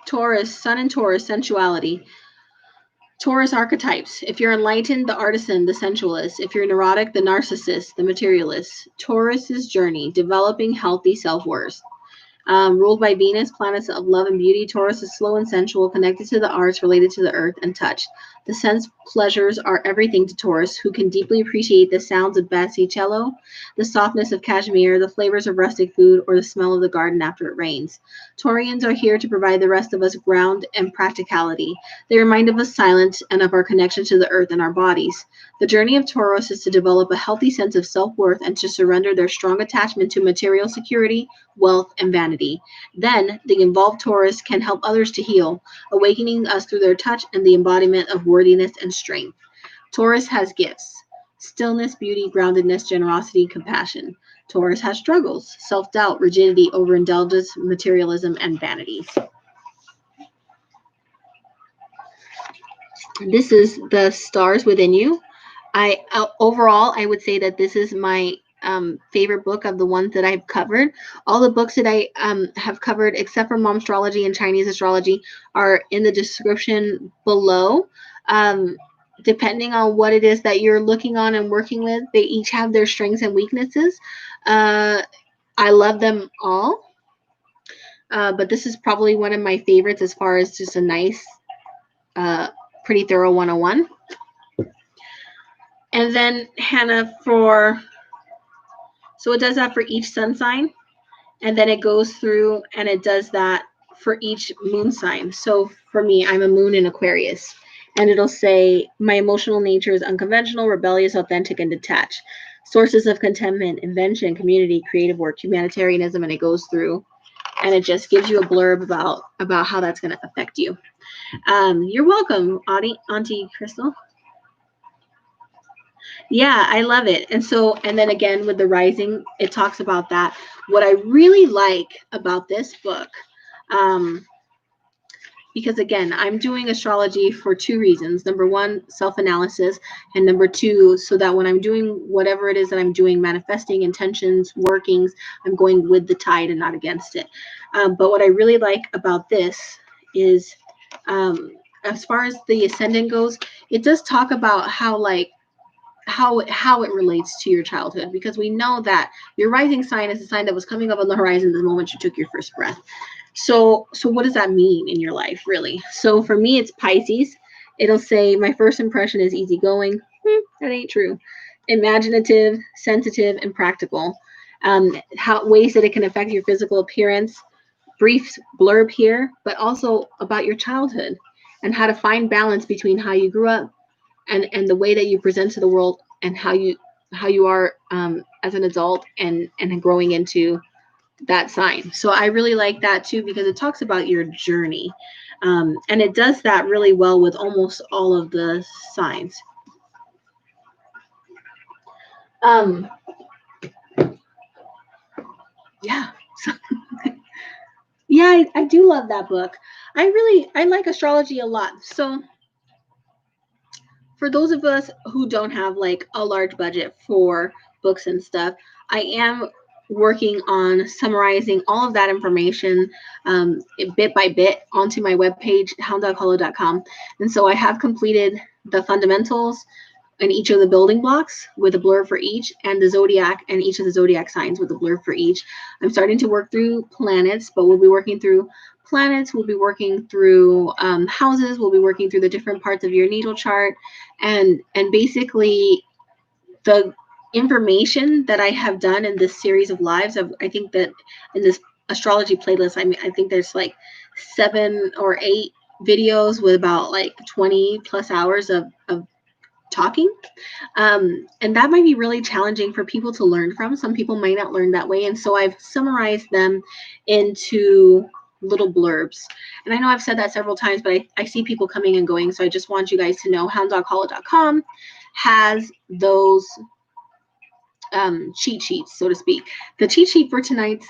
Sun in Taurus, sensuality. Taurus archetypes. If you're enlightened, the artisan, the sensualist. If you're neurotic, the narcissist, the materialist. Taurus's journey, developing healthy self-worth. Ruled by Venus, planets of love and beauty. Taurus is slow and sensual, connected to the arts, related to the earth and touch. The sense pleasures are everything to Taurus, who can deeply appreciate the sounds of bassy cello, the softness of cashmere, the flavors of rustic food, or the smell of the garden after it rains. Taurians are here to provide the rest of us ground and practicality. They remind of us silence and of our connection to the earth and our bodies. The journey of Taurus is to develop a healthy sense of self-worth and to surrender their strong attachment to material security, wealth, and vanity. Then, the involved Taurus can help others to heal, awakening us through their touch and the embodiment of worthiness and strength. Taurus has gifts: stillness, beauty, groundedness, generosity, compassion. Taurus has struggles: self-doubt, rigidity, overindulgence, materialism, and vanity. This is the stars within you. Overall, I would say that this is my favorite book of the ones that I've covered. All the books that I have covered, except for Mom Astrology and Chinese Astrology, are in the description below. Depending on what it is that you're looking on and working with, they each have their strengths and weaknesses. I love them all, but this is probably one of my favorites as far as just a nice, pretty thorough 101. And then Hannah so it does that for each sun sign, and then it goes through and it does that for each moon sign. So for me, I'm a moon in Aquarius, and it'll say my emotional nature is unconventional, rebellious, authentic, and detached. Sources of contentment, invention, community, creative work, humanitarianism, and it goes through and it just gives you a blurb about how that's going to affect you. You're welcome, Auntie Crystal. Yeah, I love it. And then again with the rising, it talks about that. What I really like about this book, because again, I'm doing astrology for two reasons. Number one, self-analysis, and number two, so that when I'm doing whatever it is that I'm doing, manifesting, intentions, workings, I'm going with the tide and not against it. But what I really like about this is, as far as the ascendant goes, it does talk about how it relates to your childhood, because we know that your rising sign is a sign that was coming up on the horizon the moment you took your first breath. So what does that mean in your life, really? So for me, it's Pisces. It'll say my first impression is easygoing. That ain't true. Imaginative, sensitive, and practical. How ways that it can affect your physical appearance. Brief blurb here, but also about your childhood and how to find balance between how you grew up and the way that you present to the world, and how you are as an adult and growing into that sign. So I really like that too, because it talks about your journey, and it does that really well with almost all of the signs. Yeah. Yeah, I do love that book. I like astrology a lot. So for those of us who don't have like a large budget for books and stuff, I am working on summarizing all of that information bit by bit onto my webpage, hound.hollow.com. And so I have completed the fundamentals and each of the building blocks with a blurb for each, and the zodiac and each of the zodiac signs with a blurb for each. I'm starting to work through planets, but we'll be working through planets, we'll be working through houses, we'll be working through the different parts of your natal chart, and basically the information that I have done in this series of lives. I think that in this astrology playlist, I think there's like 7 or 8 videos with about like 20 plus hours of talking. And that might be really challenging for people to learn from. Some people might not learn that way. And so I've summarized them into little blurbs. And I know I've said that several times, but I see people coming and going. So I just want you guys to know hound.hollow.com has those cheat sheets, so to speak. The cheat sheet for tonight's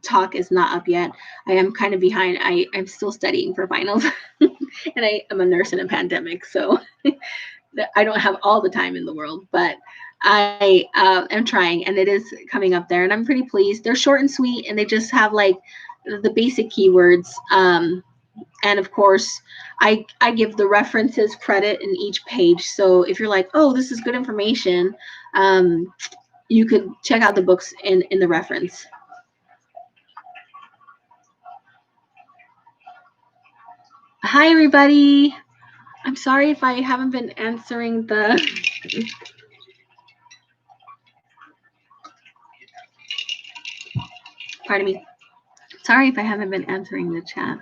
talk is not up yet. I am kind of behind. I'm still studying for finals. And I am a nurse in a pandemic. So I don't have all the time in the world, but I am trying, and it is coming up there, and I'm pretty pleased. They're short and sweet, and they just have like the basic keywords. And of course, I give the references credit in each page. So if you're like, oh, this is good information, you could check out the books in the reference. Hi, everybody. I'm sorry if I haven't been answering the... Pardon me. Sorry if I haven't been answering the chat.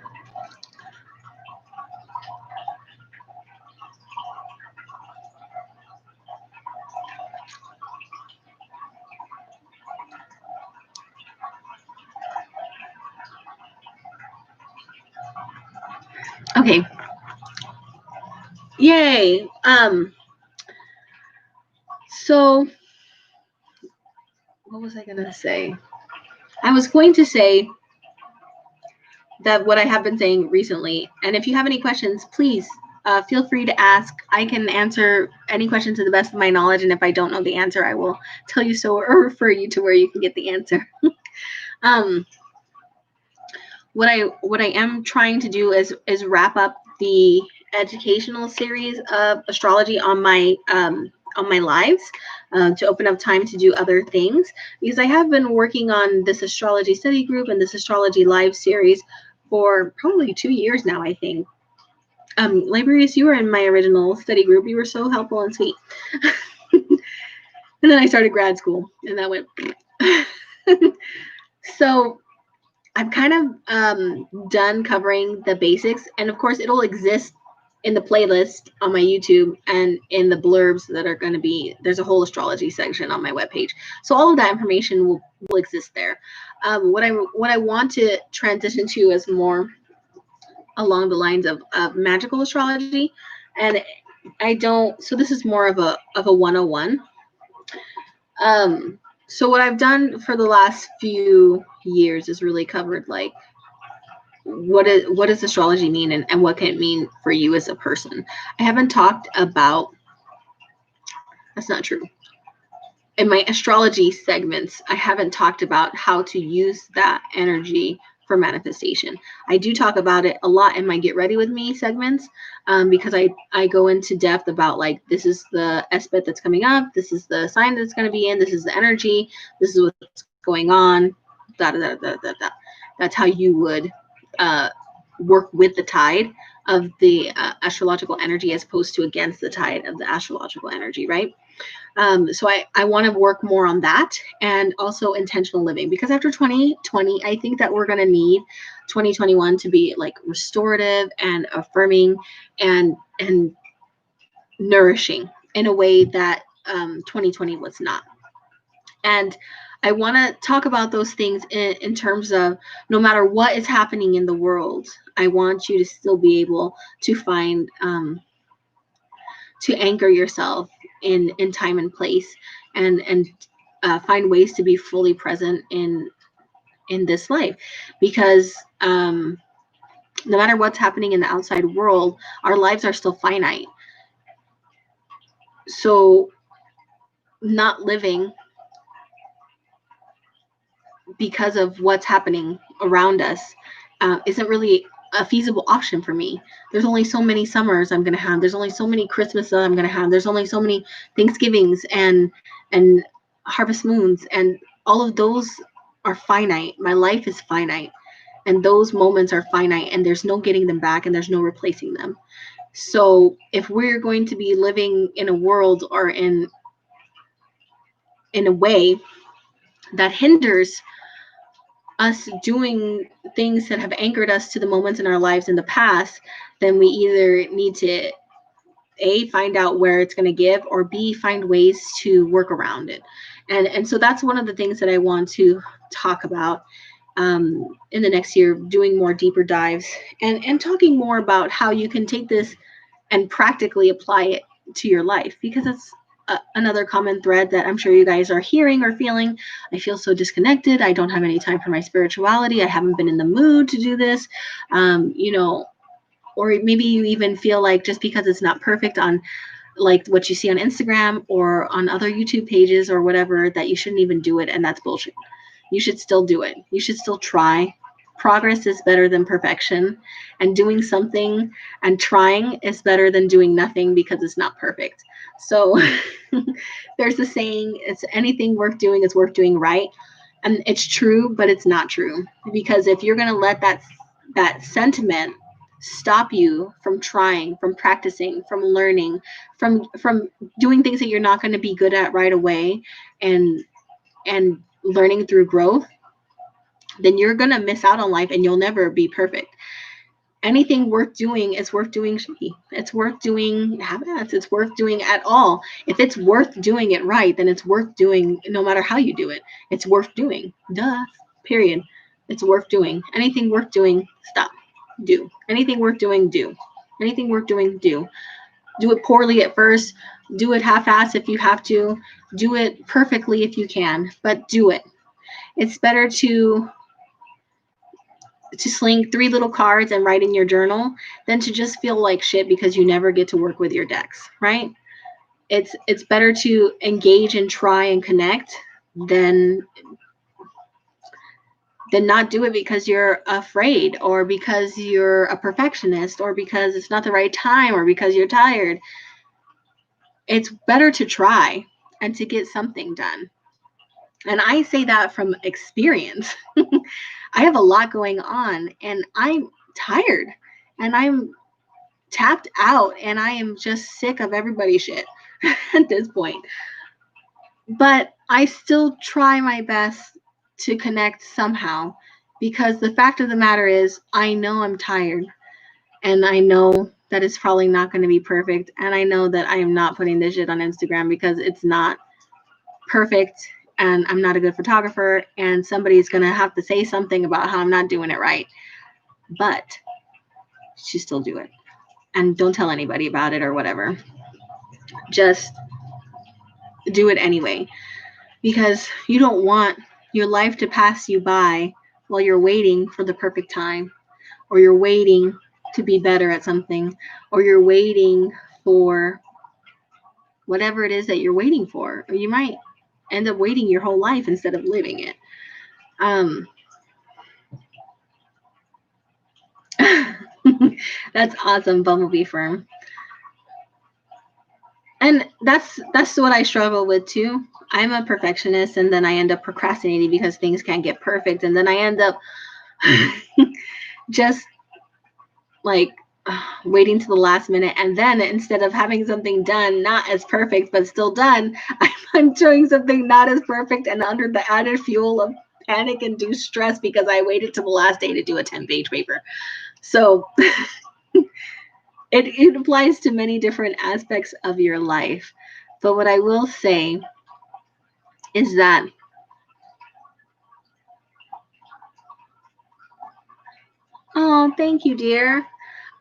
Okay. Yay. So what was I going to say? I was going to say that what I have been saying recently, and if you have any questions, please feel free to ask. I can answer any question to the best of my knowledge, and if I don't know the answer, I will tell you so or refer you to where you can get the answer. What I am trying to do is wrap up the educational series of astrology on my lives, to open up time to do other things, because I have been working on this astrology study group and this astrology live series for probably 2 years now, I think. Librarius, you were in my original study group. You were so helpful and sweet. And then I started grad school, and that went. So I'm kind of done covering the basics, and of course it'll exist in the playlist on my YouTube and in the blurbs that are going to be, there's a whole astrology section on my webpage. So all of that information will exist there. What I want to transition to is more along the lines of magical astrology. And So this is more of a 101. So what I've done for the last few years is really covered like what does astrology mean, and what can it mean for you as a person. I haven't talked about, that's not true. In my astrology segments, I haven't talked about how to use that energy for manifestation. I do talk about it a lot in my Get Ready With Me segments, because I go into depth about like, this is the aspect that's coming up, this is the sign that's going to be in, this is the energy, this is what's going on, da da da da da da. That's how you would work with the tide of the astrological energy as opposed to against the tide of the astrological energy, right? So I want to work more on that, and also intentional living, because after 2020, I think that we're going to need 2021 to be like restorative and affirming and nourishing in a way that 2020 was not. And I want to talk about those things in terms of, no matter what is happening in the world, I want you to still be able to find, to anchor yourself in time and place, and find ways to be fully present in this life, because no matter what's happening in the outside world, our lives are still finite. So not living because of what's happening around us isn't really a feasible option for me. There's only so many summers I'm going to have. There's only so many Christmases I'm going to have. There's only so many Thanksgivings and harvest moons, and all of those are finite. My life is finite, and those moments are finite, and there's no getting them back, and there's no replacing them. So if we're going to be living in a world or in a way that hinders us doing things that have anchored us to the moments in our lives in the past, then we either need to A, find out where it's going to give, or B, find ways to work around it. And so that's one of the things that I want to talk about in the next year, doing more deeper dives, and talking more about how you can take this and practically apply it to your life, because it's another common thread that I'm sure you guys are hearing or feeling. I feel so disconnected. I don't have any time for my spirituality. I haven't been in the mood to do this. Or maybe you even feel like just because it's not perfect on like what you see on Instagram or on other YouTube pages or whatever, that you shouldn't even do it. And that's bullshit. You should still do it. You should still try. Progress is better than perfection, and doing something and trying is better than doing nothing because it's not perfect. So there's a saying, it's anything worth doing is worth doing right. And it's true, but it's not true, because if you're going to let that sentiment stop you from trying, from practicing, from learning, from doing things that you're not going to be good at right away, and learning through growth, then you're going to miss out on life, and you'll never be perfect. Anything worth doing is worth doing. It's worth doing habits. It's worth doing at all. If it's worth doing it right, then it's worth doing no matter how you do it. It's worth doing. Duh. Period. It's worth doing. Anything worth doing, stop. Do. Anything worth doing, do. Anything worth doing, do. Do it poorly at first. Do it half-ass if you have to. Do it perfectly if you can, but do it. It's better to sling 3 little cards and write in your journal than to just feel like shit because you never get to work with your decks, right? It's better to engage and try and connect than not do it because you're afraid, or because you're a perfectionist, or because it's not the right time, or because you're tired. It's better to try and to get something done. And I say that from experience. I have a lot going on, and I'm tired, and I'm tapped out, and I am just sick of everybody's shit at this point. But I still try my best to connect somehow, because the fact of the matter is, I know I'm tired, and I know that it's probably not going to be perfect, and I know that I am not putting this shit on Instagram because it's not perfect, and I'm not a good photographer, and somebody's going to have to say something about how I'm not doing it right. But you still do it. and don't tell anybody about it or whatever. Just do it anyway, because you don't want your life to pass you by while you're waiting for the perfect time, or you're waiting to be better at something, or you're waiting for whatever it is that you're waiting for, or you might end up waiting your whole life instead of living it. That's awesome, Bumblebee Firm. And that's what I struggle with too. I'm a perfectionist, and then I end up procrastinating because things can't get perfect, and then I end up just like waiting to the last minute, and then instead of having something done not as perfect but still done, I'm doing something not as perfect and under the added fuel of panic-induced stress because I waited to the last day to do a 10-page paper. So it applies to many different aspects of your life. But what I will say is that oh, thank you, dear.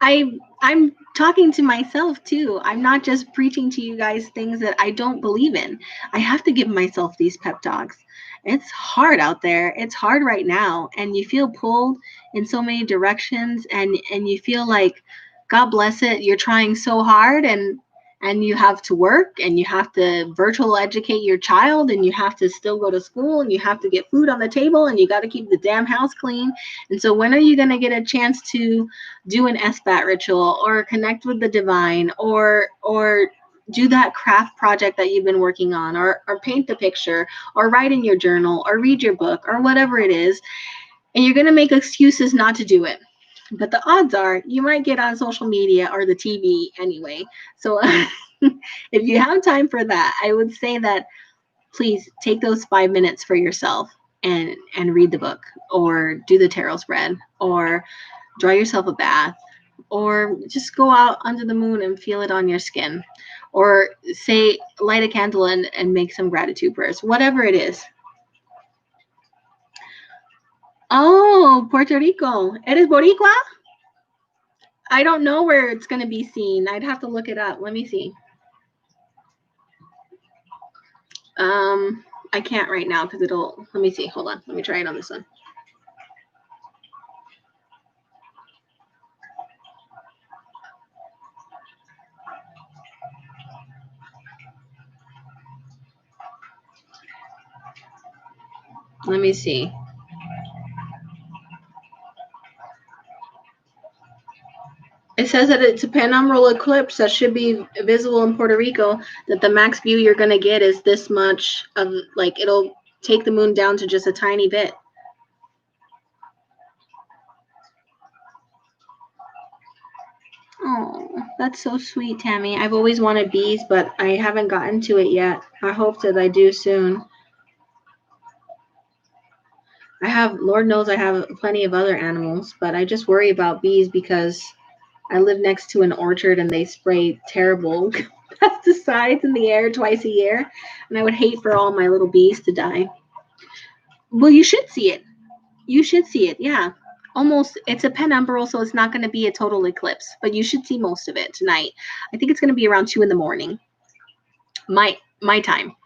I'm talking to myself too. I'm not just preaching to you guys things that I don't believe in. I have to give myself these pep talks. It's hard out there. It's hard right now, and you feel pulled in so many directions, and you feel like, God bless it, you're trying so hard, and you have to work, and you have to virtual educate your child, and you have to still go to school, and you have to get food on the table, and you got to keep the damn house clean. And so when are you going to get a chance to do an SBAT ritual, or connect with the divine, or do that craft project that you've been working on, or paint the picture, or write in your journal, or read your book, or whatever it is? And you're going to make excuses not to do it. But the odds are you might get on social media or the TV anyway. So if you have time for that, I would say that please take those 5 minutes for yourself and read the book, or do the tarot spread, or draw yourself a bath, or just go out under the moon and feel it on your skin, or say, light a candle and make some gratitude prayers, whatever it is. Oh, Puerto Rico. ¿Eres Boricua? I don't know where it's going to be seen. I'd have to look it up. Let me see. I can't right now because let me see. Hold on. Let me try it on this one. Let me see. It says that it's a penumbral eclipse that should be visible in Puerto Rico, that the max view you're going to get is this much of, like, it'll take the moon down to just a tiny bit. Oh, that's so sweet, Tammy. I've always wanted bees, but I haven't gotten to it yet. I hope that I do soon. Lord knows I have plenty of other animals, but I just worry about bees because I live next to an orchard and they spray terrible pesticides in the air twice a year. And I would hate for all my little bees to die. Well, you should see it. You should see it, yeah. Almost, it's a penumbral, so it's not going to be a total eclipse, but you should see most of it tonight. I think it's going to be around 2 a.m. My time.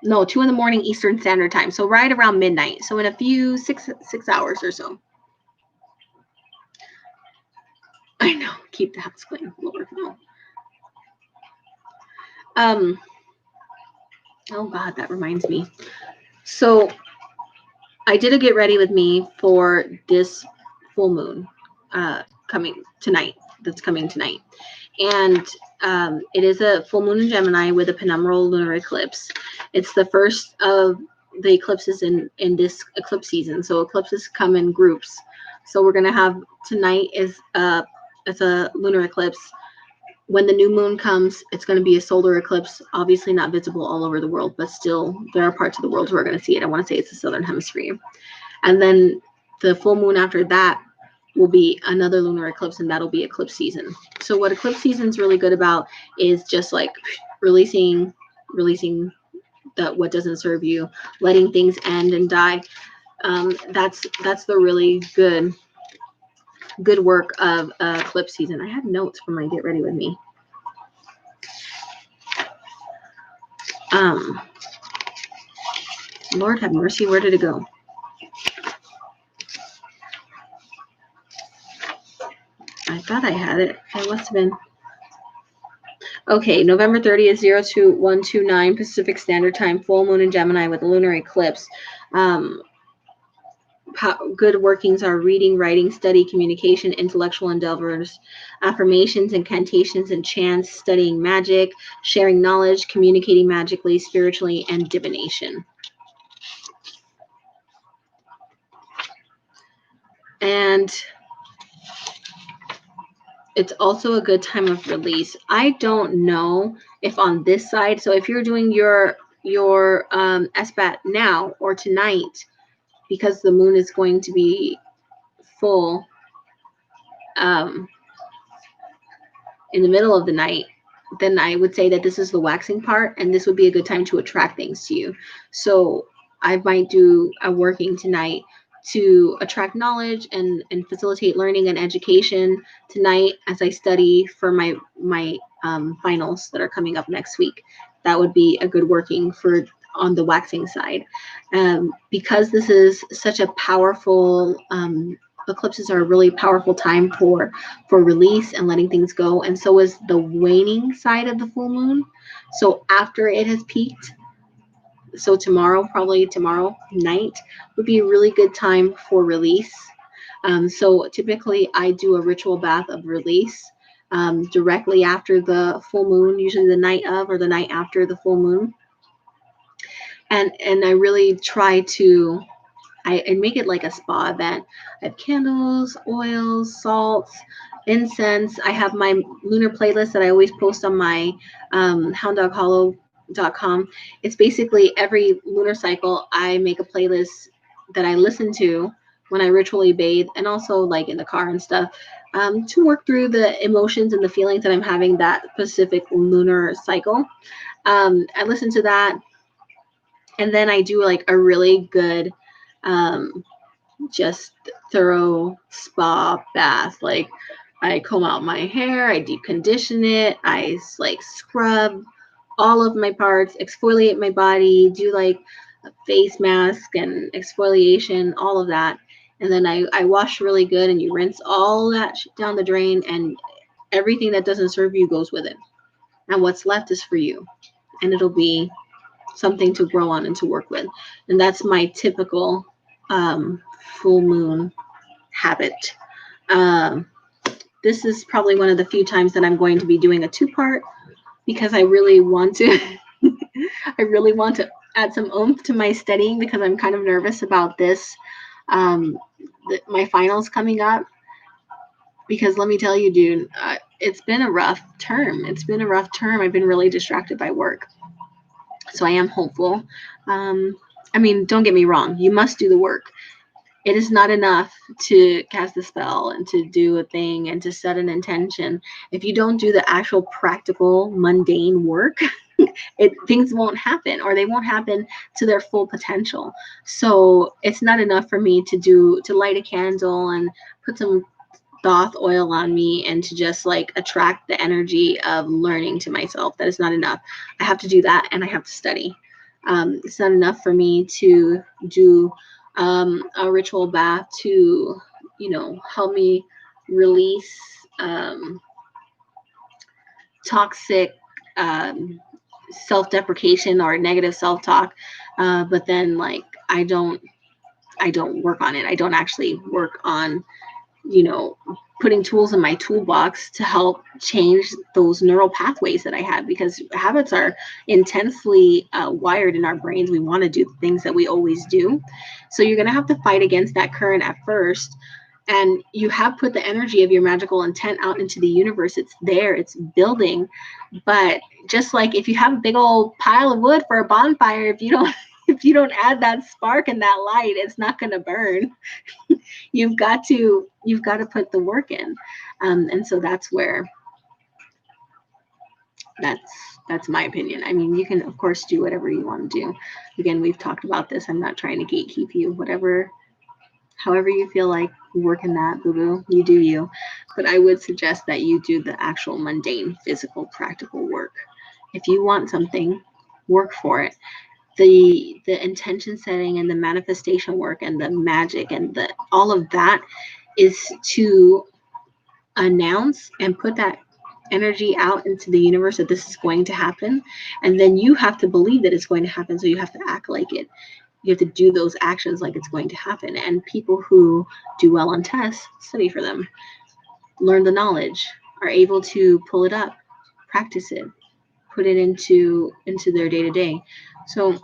No, 2 a.m. Eastern Standard Time. So right around midnight. So in a few 6 hours or so. I know. Keep the house clean. Lord, no. Oh God, that reminds me. So I did a get ready with me for this full moon coming tonight. That's coming tonight. And it is a full moon in Gemini with a penumbral lunar eclipse. It's the first of the eclipses in this eclipse season. So eclipses come in groups. So we're going to have tonight it's a lunar eclipse. When the new moon comes, it's going to be a solar eclipse, obviously not visible all over the world, but still there are parts of the world who are going to see it. I want to say it's the Southern Hemisphere. And then the full moon after that will be another lunar eclipse, and that'll be eclipse season. So what eclipse season is really good about is just like releasing what doesn't serve you, letting things end and die. That's the really good good work of eclipse season. I had notes for my Get Ready With Me. Lord have mercy, where did it go? I thought I had it. It must have been. Okay, November 30th, 02129 Pacific Standard Time, full moon in Gemini with a lunar eclipse. Good workings are reading, writing, study, communication, intellectual endeavors, affirmations, incantations, and chants, studying magic, sharing knowledge, communicating magically, spiritually, and divination. And it's also a good time of release. I don't know if on this side, so if you're doing your SBAT now or tonight, because the moon is going to be full in the middle of the night, then I would say that this is the waxing part, and this would be a good time to attract things to you. So I might do a working tonight to attract knowledge and facilitate learning and education tonight as I study for my finals that are coming up next week. That would be a good working for on the waxing side. Because this is such a powerful eclipses are a really powerful time for release and letting things go, and so is the waning side of the full moon. So after it has peaked, so probably tomorrow night would be a really good time for release. So typically I do a ritual bath of release directly after the full moon, usually the night of or the night after the full moon. And I really try to I make it like a spa event. I have candles, oils, salts, incense. I have my lunar playlist that I always post on my hounddoghollow.com. It's basically every lunar cycle, I make a playlist that I listen to when I ritually bathe, and also like in the car and stuff, to work through the emotions and the feelings that I'm having that specific lunar cycle. I listen to that, and then I do like a really good just thorough spa bath. Like I comb out my hair, I deep condition it, I like scrub all of my parts, exfoliate my body, do like a face mask and exfoliation, all of that. And then I wash really good, and you rinse all that down the drain, and everything that doesn't serve you goes with it. And what's left is for you. And it'll be something to grow on and to work with. And that's my typical full moon habit. This is probably one of the few times that I'm going to be doing a two-part, because I really want to add some oomph to my studying, because I'm kind of nervous about this, my finals coming up. Because let me tell you, dude, it's been a rough term. I've been really distracted by work. So I am hopeful. I mean, don't get me wrong. You must do the work. It is not enough to cast a spell and to do a thing and to set an intention. If you don't do the actual practical, mundane work, things won't happen, or they won't happen to their full potential. So it's not enough for me to light a candle and put some Thoth oil on me and to just like attract the energy of learning to myself. That is not enough. I have to do that, and I have to study. It's not enough for me to do a ritual bath to, help me release toxic self-deprecation or negative self-talk. But then like I don't work on it. I don't actually work on putting tools in my toolbox to help change those neural pathways that I had, because habits are intensely wired in our brains. We want to do the things that we always do. So you're going to have to fight against that current at first. And you have put the energy of your magical intent out into the universe. It's there, it's building. But just like if you have a big old pile of wood for a bonfire, if you don't add that spark and that light, it's not going to burn. You've got to put the work in. And so that's my opinion. I mean, you can of course do whatever you want to do. Again, we've talked about this. I'm not trying to gatekeep you. however you feel like working that, boo-boo, you do you. But I would suggest that you do the actual mundane, physical, practical work. If you want something, work for it. The intention setting and the manifestation work and the magic and the all of that is to announce and put that energy out into the universe that this is going to happen. And then you have to believe that it's going to happen. So you have to act like it. You have to do those actions like it's going to happen. And people who do well on tests, study for them, learn the knowledge, are able to pull it up, practice it, put it into their day-to-day. So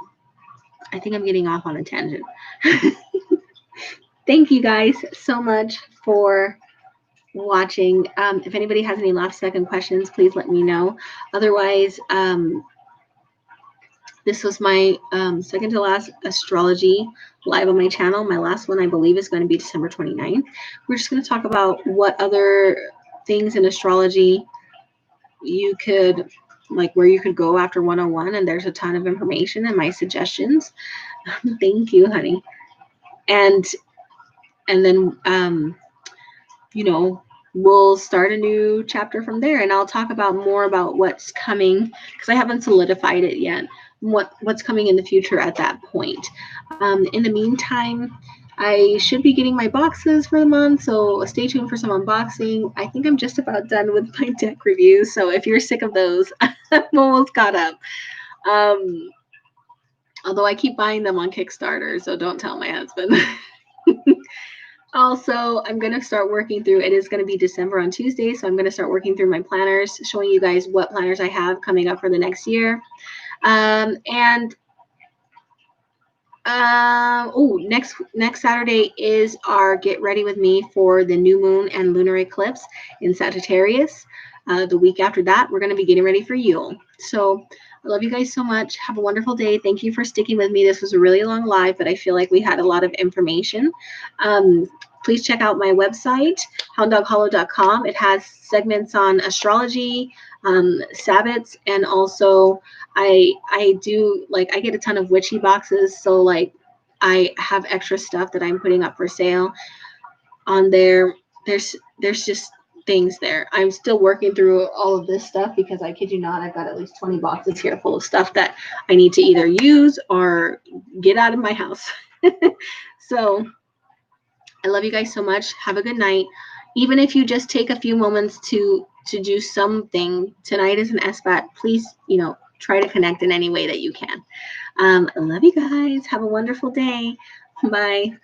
I think I'm getting off on a tangent. Thank you guys so much for watching. If anybody has any last second questions, please let me know. Otherwise, this was my second to last astrology live on my channel. My last one, I believe, is going to be December 29th. We're just going to talk about what other things in astrology you could, like where you could go after 101. And there's a ton of information and my suggestions. Thank you, honey. And then, you know, we'll start a new chapter from there, and I'll talk about more about what's coming because I haven't solidified it yet. What's coming in the future at that point. In the meantime, I should be getting my boxes for the month, so stay tuned for some unboxing. I think I'm just about done with my deck reviews, so if you're sick of those, I'm almost caught up. Although I keep buying them on Kickstarter, so don't tell my husband. Also, I'm going to start working through, it is going to be December on Tuesday, so I'm going to start working through my planners, showing you guys what planners I have coming up for the next year. Next Saturday is our get ready with me for the new moon and lunar eclipse in Sagittarius. The week after that, we're going to be getting ready for Yule. So I love you guys so much. Have a wonderful day. Thank you for sticking with me. This was a really long live, but I feel like we had a lot of information. Please check out my website, hounddoghollow.com. It has segments on astrology, Sabbats, and also I do, like, I get a ton of witchy boxes, so like I have extra stuff that I'm putting up for sale on there. There's just things there. I'm still working through all of this stuff because I kid you not, I've got at least 20 boxes here full of stuff that I need to either use or get out of my house. So I love you guys so much. Have a good night. Even if you just take a few moments to do something, tonight is an SBAT. Please, try to connect in any way that you can. I love you guys. Have a wonderful day. Bye.